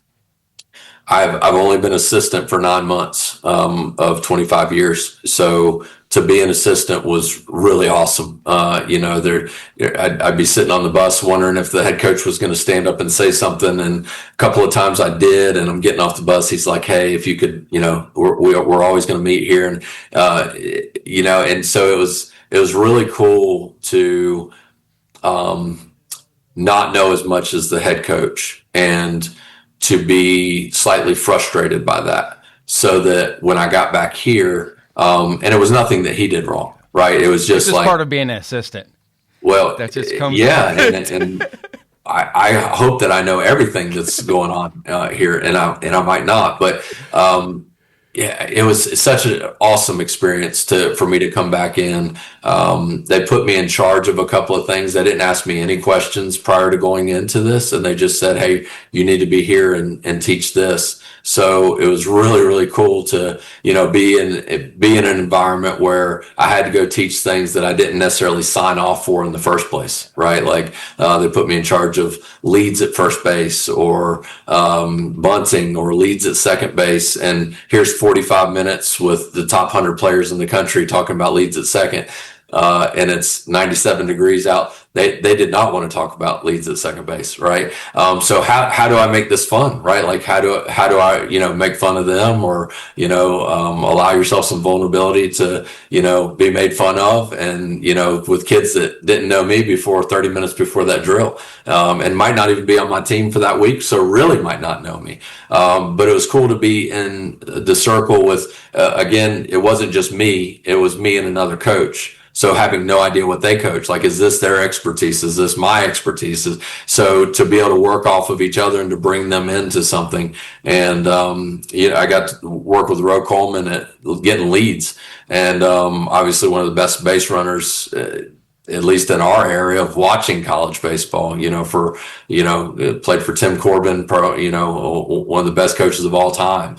I've only been assistant for 9 months of 25 years. So to be an assistant was really awesome. I'd be sitting on the bus wondering if the head coach was going to stand up and say something. And a couple of times I did, and I'm getting off the bus. He's like, hey, if you could, we're always going to meet here. And, and so it was really cool to not know as much as the head coach, and to be slightly frustrated by that, so that when I got back here, and it was nothing that he did wrong, right? It was just like part of being an assistant. Well, that just comes and I hope that I know everything that's going on here, and I might not, but it was such an awesome experience for me to come back in. They put me in charge of a couple of things. They didn't ask me any questions prior to going into this, and they just said, hey, you need to be here and teach this. So it was really, really cool to, be in an environment where I had to go teach things that I didn't necessarily sign off for in the first place, right? Like they put me in charge of leads at first base, or bunting, or leads at second base. And here's 45 minutes with the top 100 players in the country talking about leads at second. And it's 97 degrees out. They did not want to talk about leads at second base, right? So how do I make this fun, right? Like how do I make fun of them, or allow yourself some vulnerability to be made fun of, and with kids that didn't know me before 30 minutes before that drill, and might not even be on my team for that week, so really might not know me. But it was cool to be in the circle with again, it wasn't just me, it was me and another coach. So having no idea what they coach, like, is this their expertise? Is this my expertise? So to be able to work off of each other and to bring them into something. And, I got to work with Ro Coleman at getting leads. And obviously one of the best base runners, at least in our area, of watching college baseball, played for Tim Corbin, one of the best coaches of all time,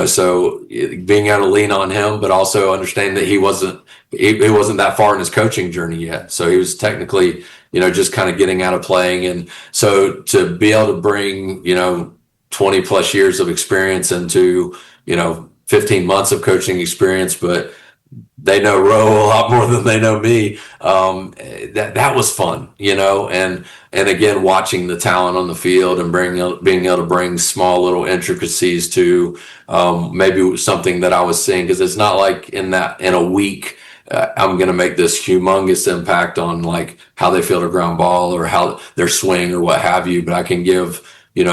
so being able to lean on him, but also understand that he wasn't that far in his coaching journey yet. So he was technically, just kind of getting out of playing. And so to be able to bring, 20 plus years of experience into, 15 months of coaching experience, but they know Ro a lot more than they know me. That was fun, and again, watching the talent on the field and being able to bring small little intricacies to maybe something that I was seeing, because it's not like in a week I'm going to make this humongous impact on like how they feel to ground ball or how their swing or what have you, but I can give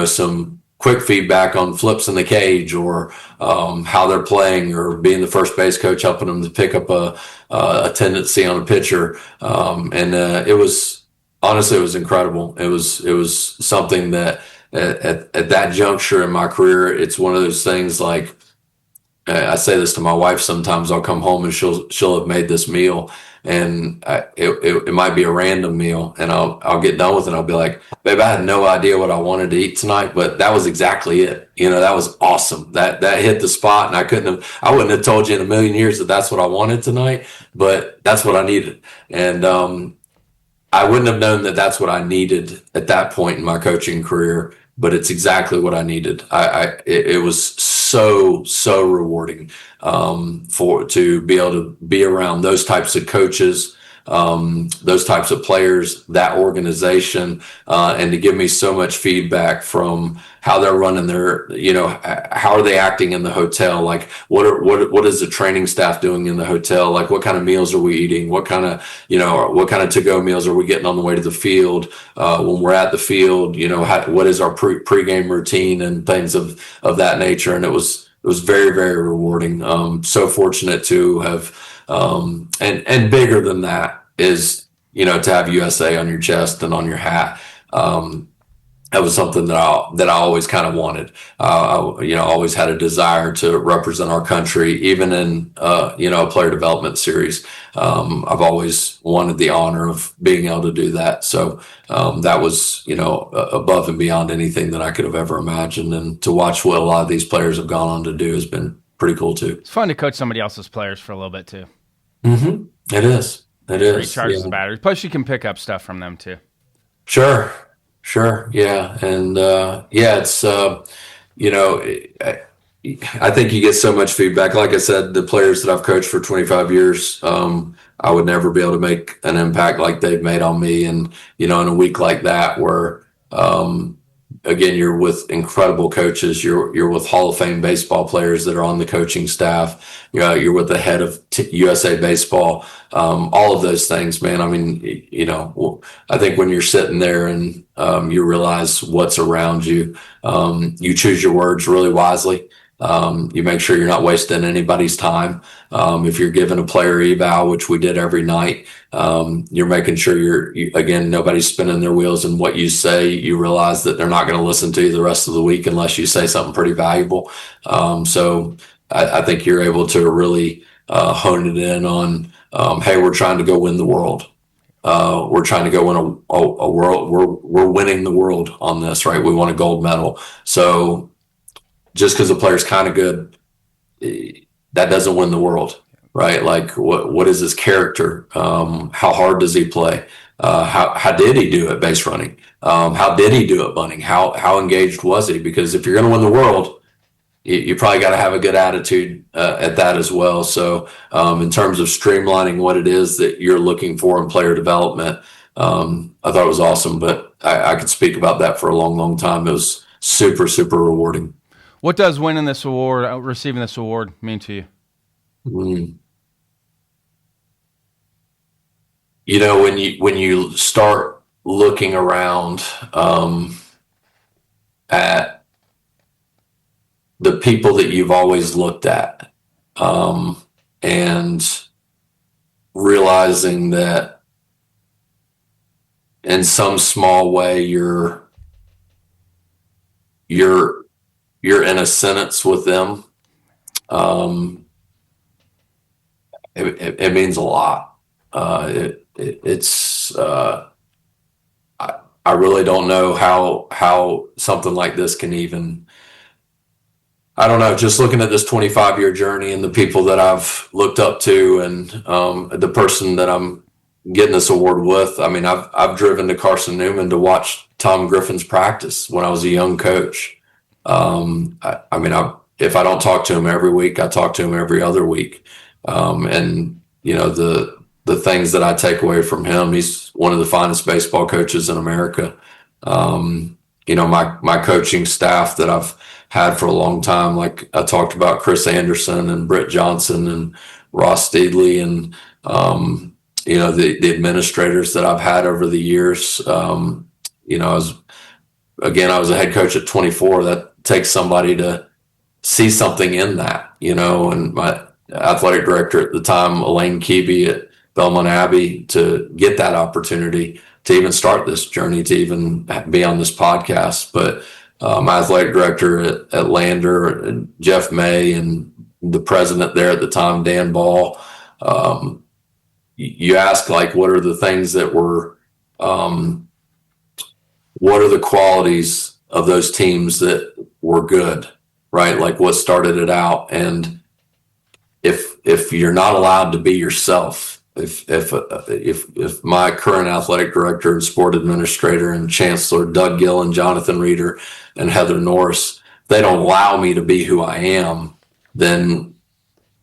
some quick feedback on flips in the cage, or how they're playing, or being the first base coach, helping them to pick up a tendency on a pitcher. It was incredible. It was something that at that juncture in my career, it's one of those things like, I say this to my wife sometimes. I'll come home and she'll have made this meal, and it might be a random meal, and I'll get done with it and I'll be like, babe, I had no idea what I wanted to eat tonight, but that was exactly it. That was awesome. That hit the spot, and I wouldn't have told you in a million years that that's what I wanted tonight, but that's what I needed. And I wouldn't have known that that's what I needed at that point in my coaching career, but it's exactly what I needed. It was so rewarding to be able to be around those types of coaches, those types of players, that organization, and to give me so much feedback from how they're running their, how are they acting in the hotel? Like what is the training staff doing in the hotel? Like what kind of meals are we eating? What kind of to-go meals are we getting on the way to the field? When we're at the field, what is our pregame routine and things of that nature? And it was very, very rewarding. So fortunate to have, and bigger than that is, to have USA on your chest and on your hat. That was something that I always kind of wanted. Always had a desire to represent our country, even in, a player development series. I've always wanted the honor of being able to do that. So, that was, above and beyond anything that I could have ever imagined. And to watch what a lot of these players have gone on to do has been pretty cool too. It's fun to coach somebody else's players for a little bit too. Mm-hmm. It is. Recharges the batteries. Plus you can pick up stuff from them too. Sure. Yeah. And, it's, I think you get so much feedback. Like I said, the players that I've coached for 25 years, I would never be able to make an impact like they've made on me. And, in a week like that where, again, you're with incredible coaches, you're with Hall of Fame baseball players that are on the coaching staff, you're with the head of USA Baseball, all of those things, man. I mean, I think when you're sitting there and you realize what's around you, you choose your words really wisely. You make sure you're not wasting anybody's time. If you're giving a player eval, which we did every night, you're making sure again, nobody's spinning their wheels, and what you say, you realize that they're not going to listen to you the rest of the week unless you say something pretty valuable. So I think you're able to really hone it in on, hey, we're trying to go win the world. We're trying to go win a world. We're winning the world on this, right? We want a gold medal. So just because the player's kind of good, that doesn't win the world, right? Like what is his character? How hard does he play? How did he do at base running? How did he do at bunting? How engaged was he? Because if you're going to win the world, you probably got to have a good attitude at that as well. So in terms of streamlining what it is that you're looking for in player development, I thought it was awesome, but I could speak about that for a long, long time. It was super, super rewarding. What does winning this award, receiving this award, mean to you? When you start looking around at the people that you've always looked at, and realizing that in some small way you're in a sentence with them. It means a lot. I really don't know how something like this can even, I don't know, just looking at this 25-year journey and the people that I've looked up to and the person that I'm getting this award with. I mean, I've driven to Carson Newman to watch Tom Griffin's practice when I was a young coach. I mean, if I don't talk to him every week, I talk to him every other week. And you know, the things that I take away from him, he's one of the finest baseball coaches in America. You know, my coaching staff that I've had for a long time, like I talked about Chris Anderson and Britt Johnson and Ross Steedley and, you know, the administrators that I've had over the years. You know, I was a head coach at 24. That takes somebody to see something in that, you know, and my athletic director at the time, Elaine Keeby at Belmont Abbey, to get that opportunity to even start this journey, to even be on this podcast. But my athletic director at Lander, and Jeff May, and the president there at the time, Dan Ball, you ask, like, what are the things that were, what are the qualities of those teams that were good, right? Like, what started it out? And if you're not allowed to be yourself, if my current athletic director and sport administrator and chancellor, Doug Gill and Jonathan Reeder and Heather Norris, they don't allow me to be who I am, then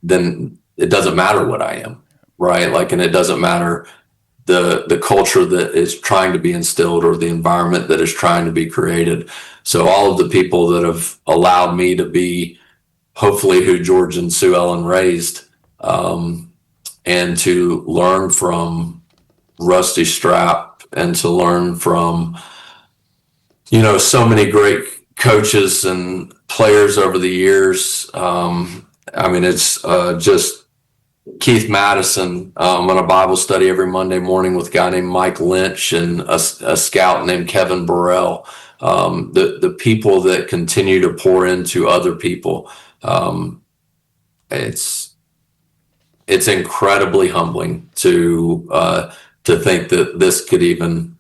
it doesn't matter what I am, right? Like, and it doesn't matter the culture that is trying to be instilled or the environment that is trying to be created. So all of the people that have allowed me to be hopefully who George and Sue Ellen raised, and to learn from Rusty Strapp and to learn from, you know, so many great coaches and players over the years. I mean, it's just Keith Madison on a Bible study every Monday morning with a guy named Mike Lynch and a scout named Kevin Burrell. The people that continue to pour into other people. It's incredibly humbling to think that this could even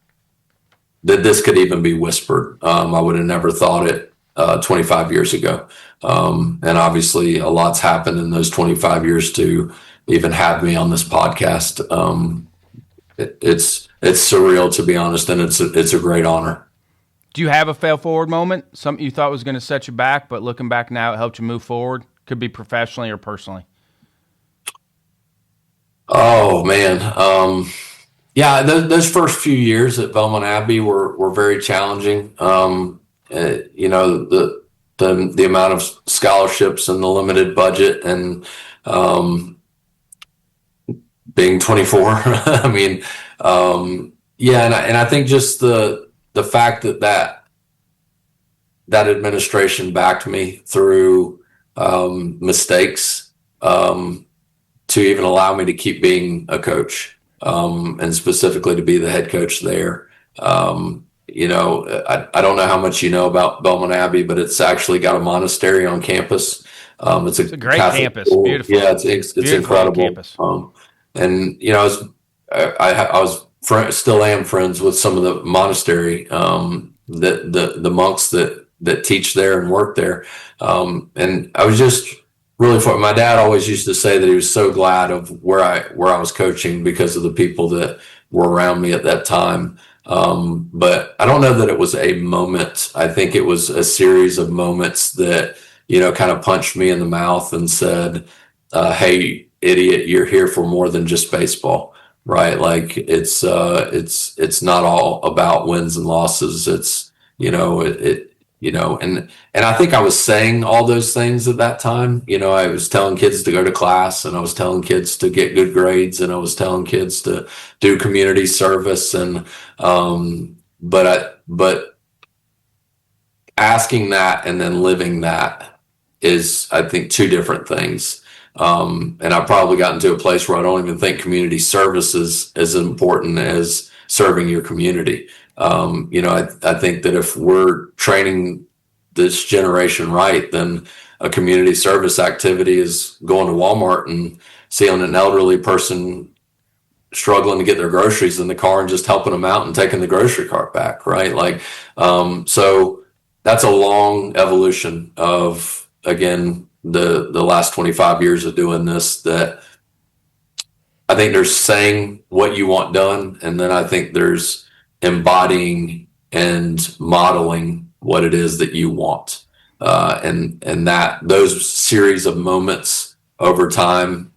be whispered. I would have never thought it 25 years ago. And obviously a lot's happened in those 25 years to even have me on this podcast. It's surreal, to be honest, and it's a great honor. Do you have a fail forward moment? Something you thought was going to set you back, but looking back now, it helped you move forward? Could be professionally or personally. Oh man. Yeah, those first few years at Belmont Abbey were very challenging. You know, the amount of scholarships and the limited budget and being 24. I mean, yeah, and I think just the fact that administration backed me through mistakes to even allow me to keep being a coach, and specifically to be the head coach there. You know, I don't know how much you know about Belmont Abbey, but it's actually got a monastery on campus. It's a great Catholic campus. School. Beautiful. Yeah, it's incredible. Campus. And you know, I was still am friends with some of the monastery, the monks that teach there and work there. And I was just really my dad always used to say that he was so glad of where I was coaching because of the people that were around me at that time. But I don't know that it was a moment. I think it was a series of moments that, you know, kind of punched me in the mouth and said, hey, idiot, you're here for more than just baseball, right? Like it's not all about wins and losses. It's, you know, and I think I was saying all those things at that time. You know, I was telling kids to go to class, and I was telling kids to get good grades, and I was telling kids to do community service. And, but asking that and then living that is, I think, two different things. And I've probably gotten to a place where I don't even think community service is as important as serving your community. I think that if we're training this generation right, then a community service activity is going to Walmart and seeing an elderly person struggling to get their groceries in the car and just helping them out and taking the grocery cart back, right? So that's a long evolution of, again, the last 25 years of doing this, that I think there's saying what you want done, and then I think there's embodying and modeling what it is that you want. And that those series of moments over time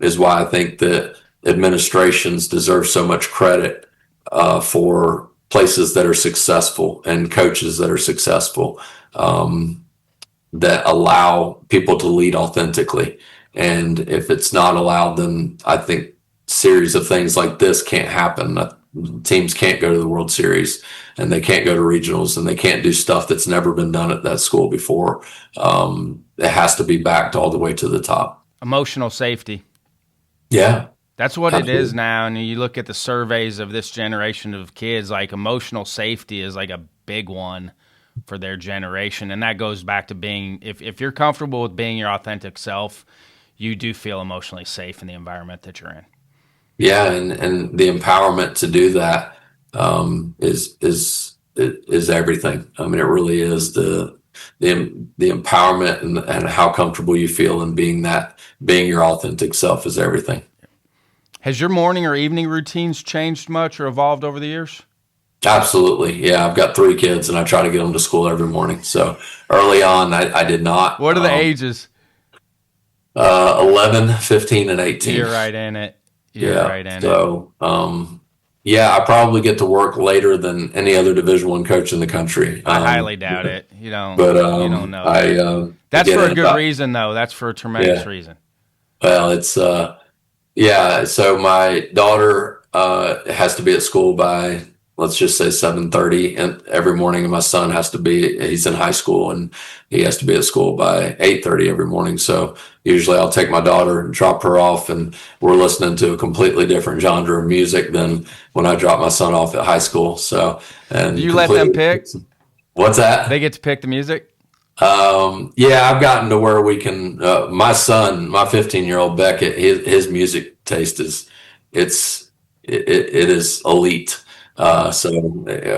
is why I think that administrations deserve so much credit for places that are successful and coaches that are successful, that allow people to lead authentically. And if it's not allowed, then I think series of things like this can't happen. Teams can't go to the World Series, and they can't go to regionals, and they can't do stuff that's never been done at that school before. It has to be backed all the way to the top. Emotional safety. Yeah. That's what Absolutely. it is now. And you look at the surveys of this generation of kids, like emotional safety is like a big one for their generation. And that goes back to being, if you're comfortable with being your authentic self, you do feel emotionally safe in the environment that you're in. Yeah, and the empowerment to do that is everything. I mean, it really is the empowerment and how comfortable you feel in being your authentic self is everything. Has your morning or evening routines changed much or evolved over the years? Absolutely. Yeah, I've got 3 kids, and I try to get them to school every morning. So early on, I did not. What are the ages? 11, 15, and 18. You're right in it. I probably get to work later than any other Division I coach in the country. I highly doubt it. You don't know. That's again, for a good reason, though. That's for a tremendous reason. Well, it's so my daughter has to be at school by, let's just say 7:30 and every morning, and my son he's in high school, and he has to be at school by 8:30 every morning. So usually I'll take my daughter and drop her off, and we're listening to a completely different genre of music than when I drop my son off at high school. So, and do you let them pick? What's that? They get to pick the music? I've gotten to where we can, my son, my 15-year-old Beckett, his music taste is elite. So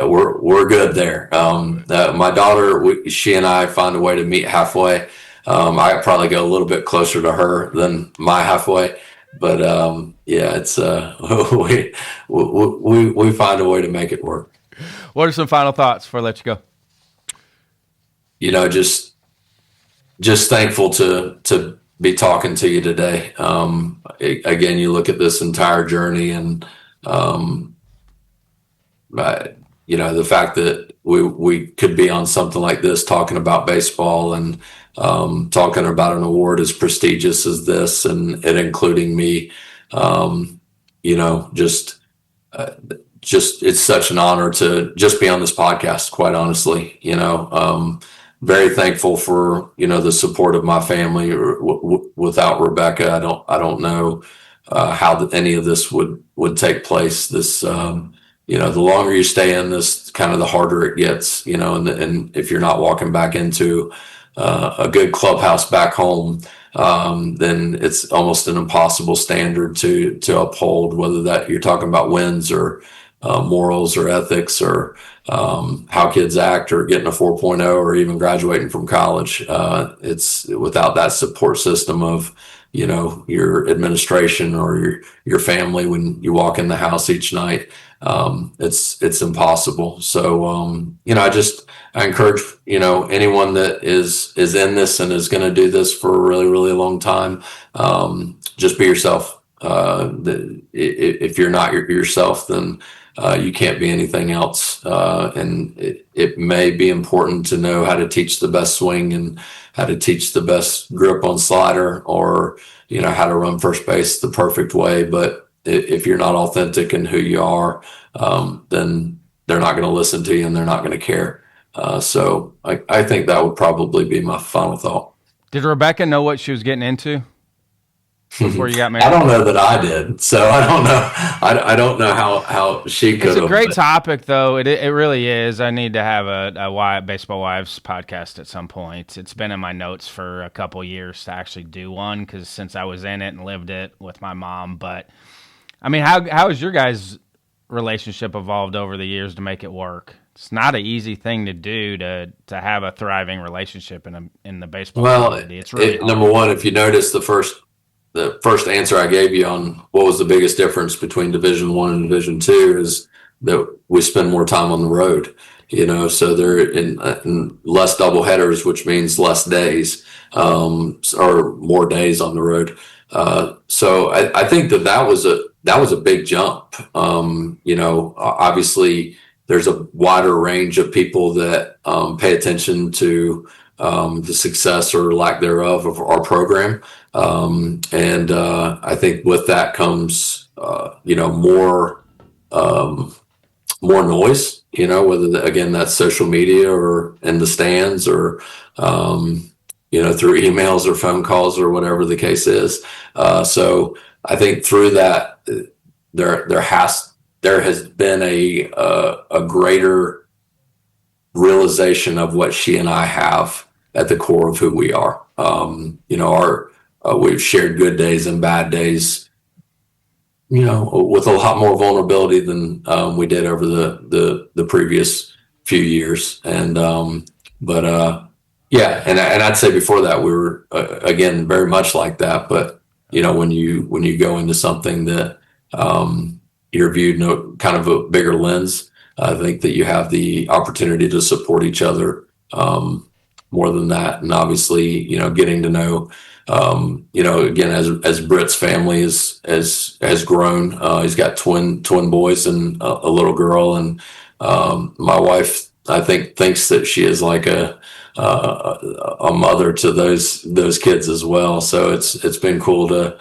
we're good there. My daughter, she and I find a way to meet halfway. I probably go a little bit closer to her than my halfway, but it's we find a way to make it work. What are some final thoughts before I let you go? Just thankful to be talking to you today. Again, you look at this entire journey, and the fact that we could be on something like this talking about baseball and talking about an award as prestigious as this, and it including me, just it's such an honor to just be on this podcast, quite honestly. Very thankful for the support of my family. Without Rebecca, I don't know how any of this would take place. This the longer you stay in this, kind of the harder it gets, and if you're not walking back into a good clubhouse back home, then it's almost an impossible standard to uphold, whether that you're talking about wins or morals or ethics or how kids act or getting a 4.0 or even graduating from college. It's without that support system of your administration or your family when you walk in the house each night, it's impossible. So I encourage anyone that is in this and is going to do this for a really, really long time, just be yourself. If you're not yourself, then you can't be anything else. And it may be important to know how to teach the best swing and how to teach the best grip on slider, or how to run first base the perfect way. But if you're not authentic in who you are, then they're not going to listen to you and they're not going to care. So I think that would probably be my final thought. Did Rebecca know what she was getting into? before you got married? I don't know that I did, so I don't know. I don't know how she could. It's a great topic, though. It really is. I need to have a baseball wives podcast at some point. It's been in my notes for a couple years to actually do one, because since I was in it and lived it with my mom. But I mean, how has your guys' relationship evolved over the years to make it work? It's not an easy thing to do to have a thriving relationship in the baseball community. It's really number one. If you notice, the first answer I gave you on what was the biggest difference between Division I and Division II is that we spend more time on the road. So they're in less doubleheaders, which means less days, or more days on the road. So I think that was a big jump. Obviously there's a wider range of people that pay attention to the success or lack thereof of our program. And I think with that comes, more noise, whether again, that's social media or in the stands or, through emails or phone calls or whatever the case is. So I think through that, there has been a greater realization of what she and I have at the core of who we are. We've shared good days and bad days, with a lot more vulnerability than we did over the previous few years. And I'd say before that we were again very much like that. But when you go into something that you're viewed in kind of a bigger lens, I think that you have the opportunity to support each other more than that. And obviously, getting to know, again, as Britt's family has grown, he's got twin boys and a little girl. And my wife, I think, thinks that she is like a mother to those kids as well. So it's been cool to,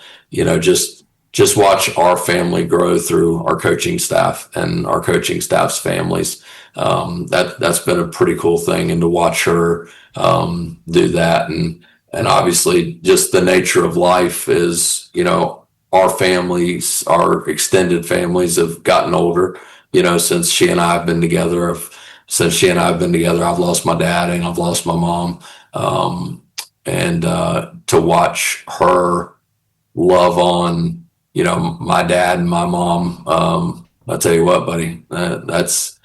just watch our family grow through our coaching staff and our coaching staff's families. That's been a pretty cool thing, and to watch her do that. And obviously just the nature of life is, our families, our extended families have gotten older, since she and I have been together. I've lost my dad and I've lost my mom. And to watch her love on, my dad and my mom, I'll tell you what, buddy, that's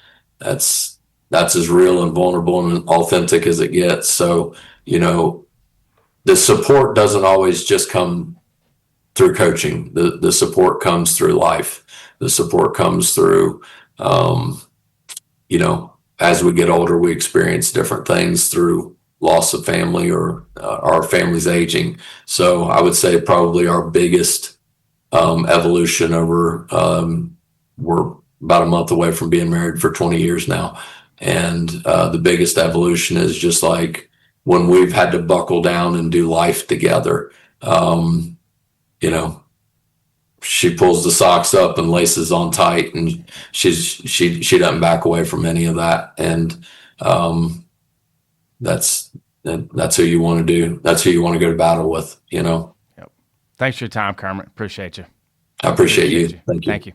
as real and vulnerable and authentic as it gets. So, the support doesn't always just come through coaching. The support comes through life. The support comes through, as we get older, we experience different things through loss of family or our family's aging. So I would say probably our biggest evolution over, we're about a month away from being married for 20 years now. And the biggest evolution is just like when we've had to buckle down and do life together. She pulls the socks up and laces on tight, and she doesn't back away from any of that. And that's who you want to do. That's who you want to go to battle with. Yep. Thanks for your time, Kermit. Appreciate you. I appreciate you. Thank you. Thank you.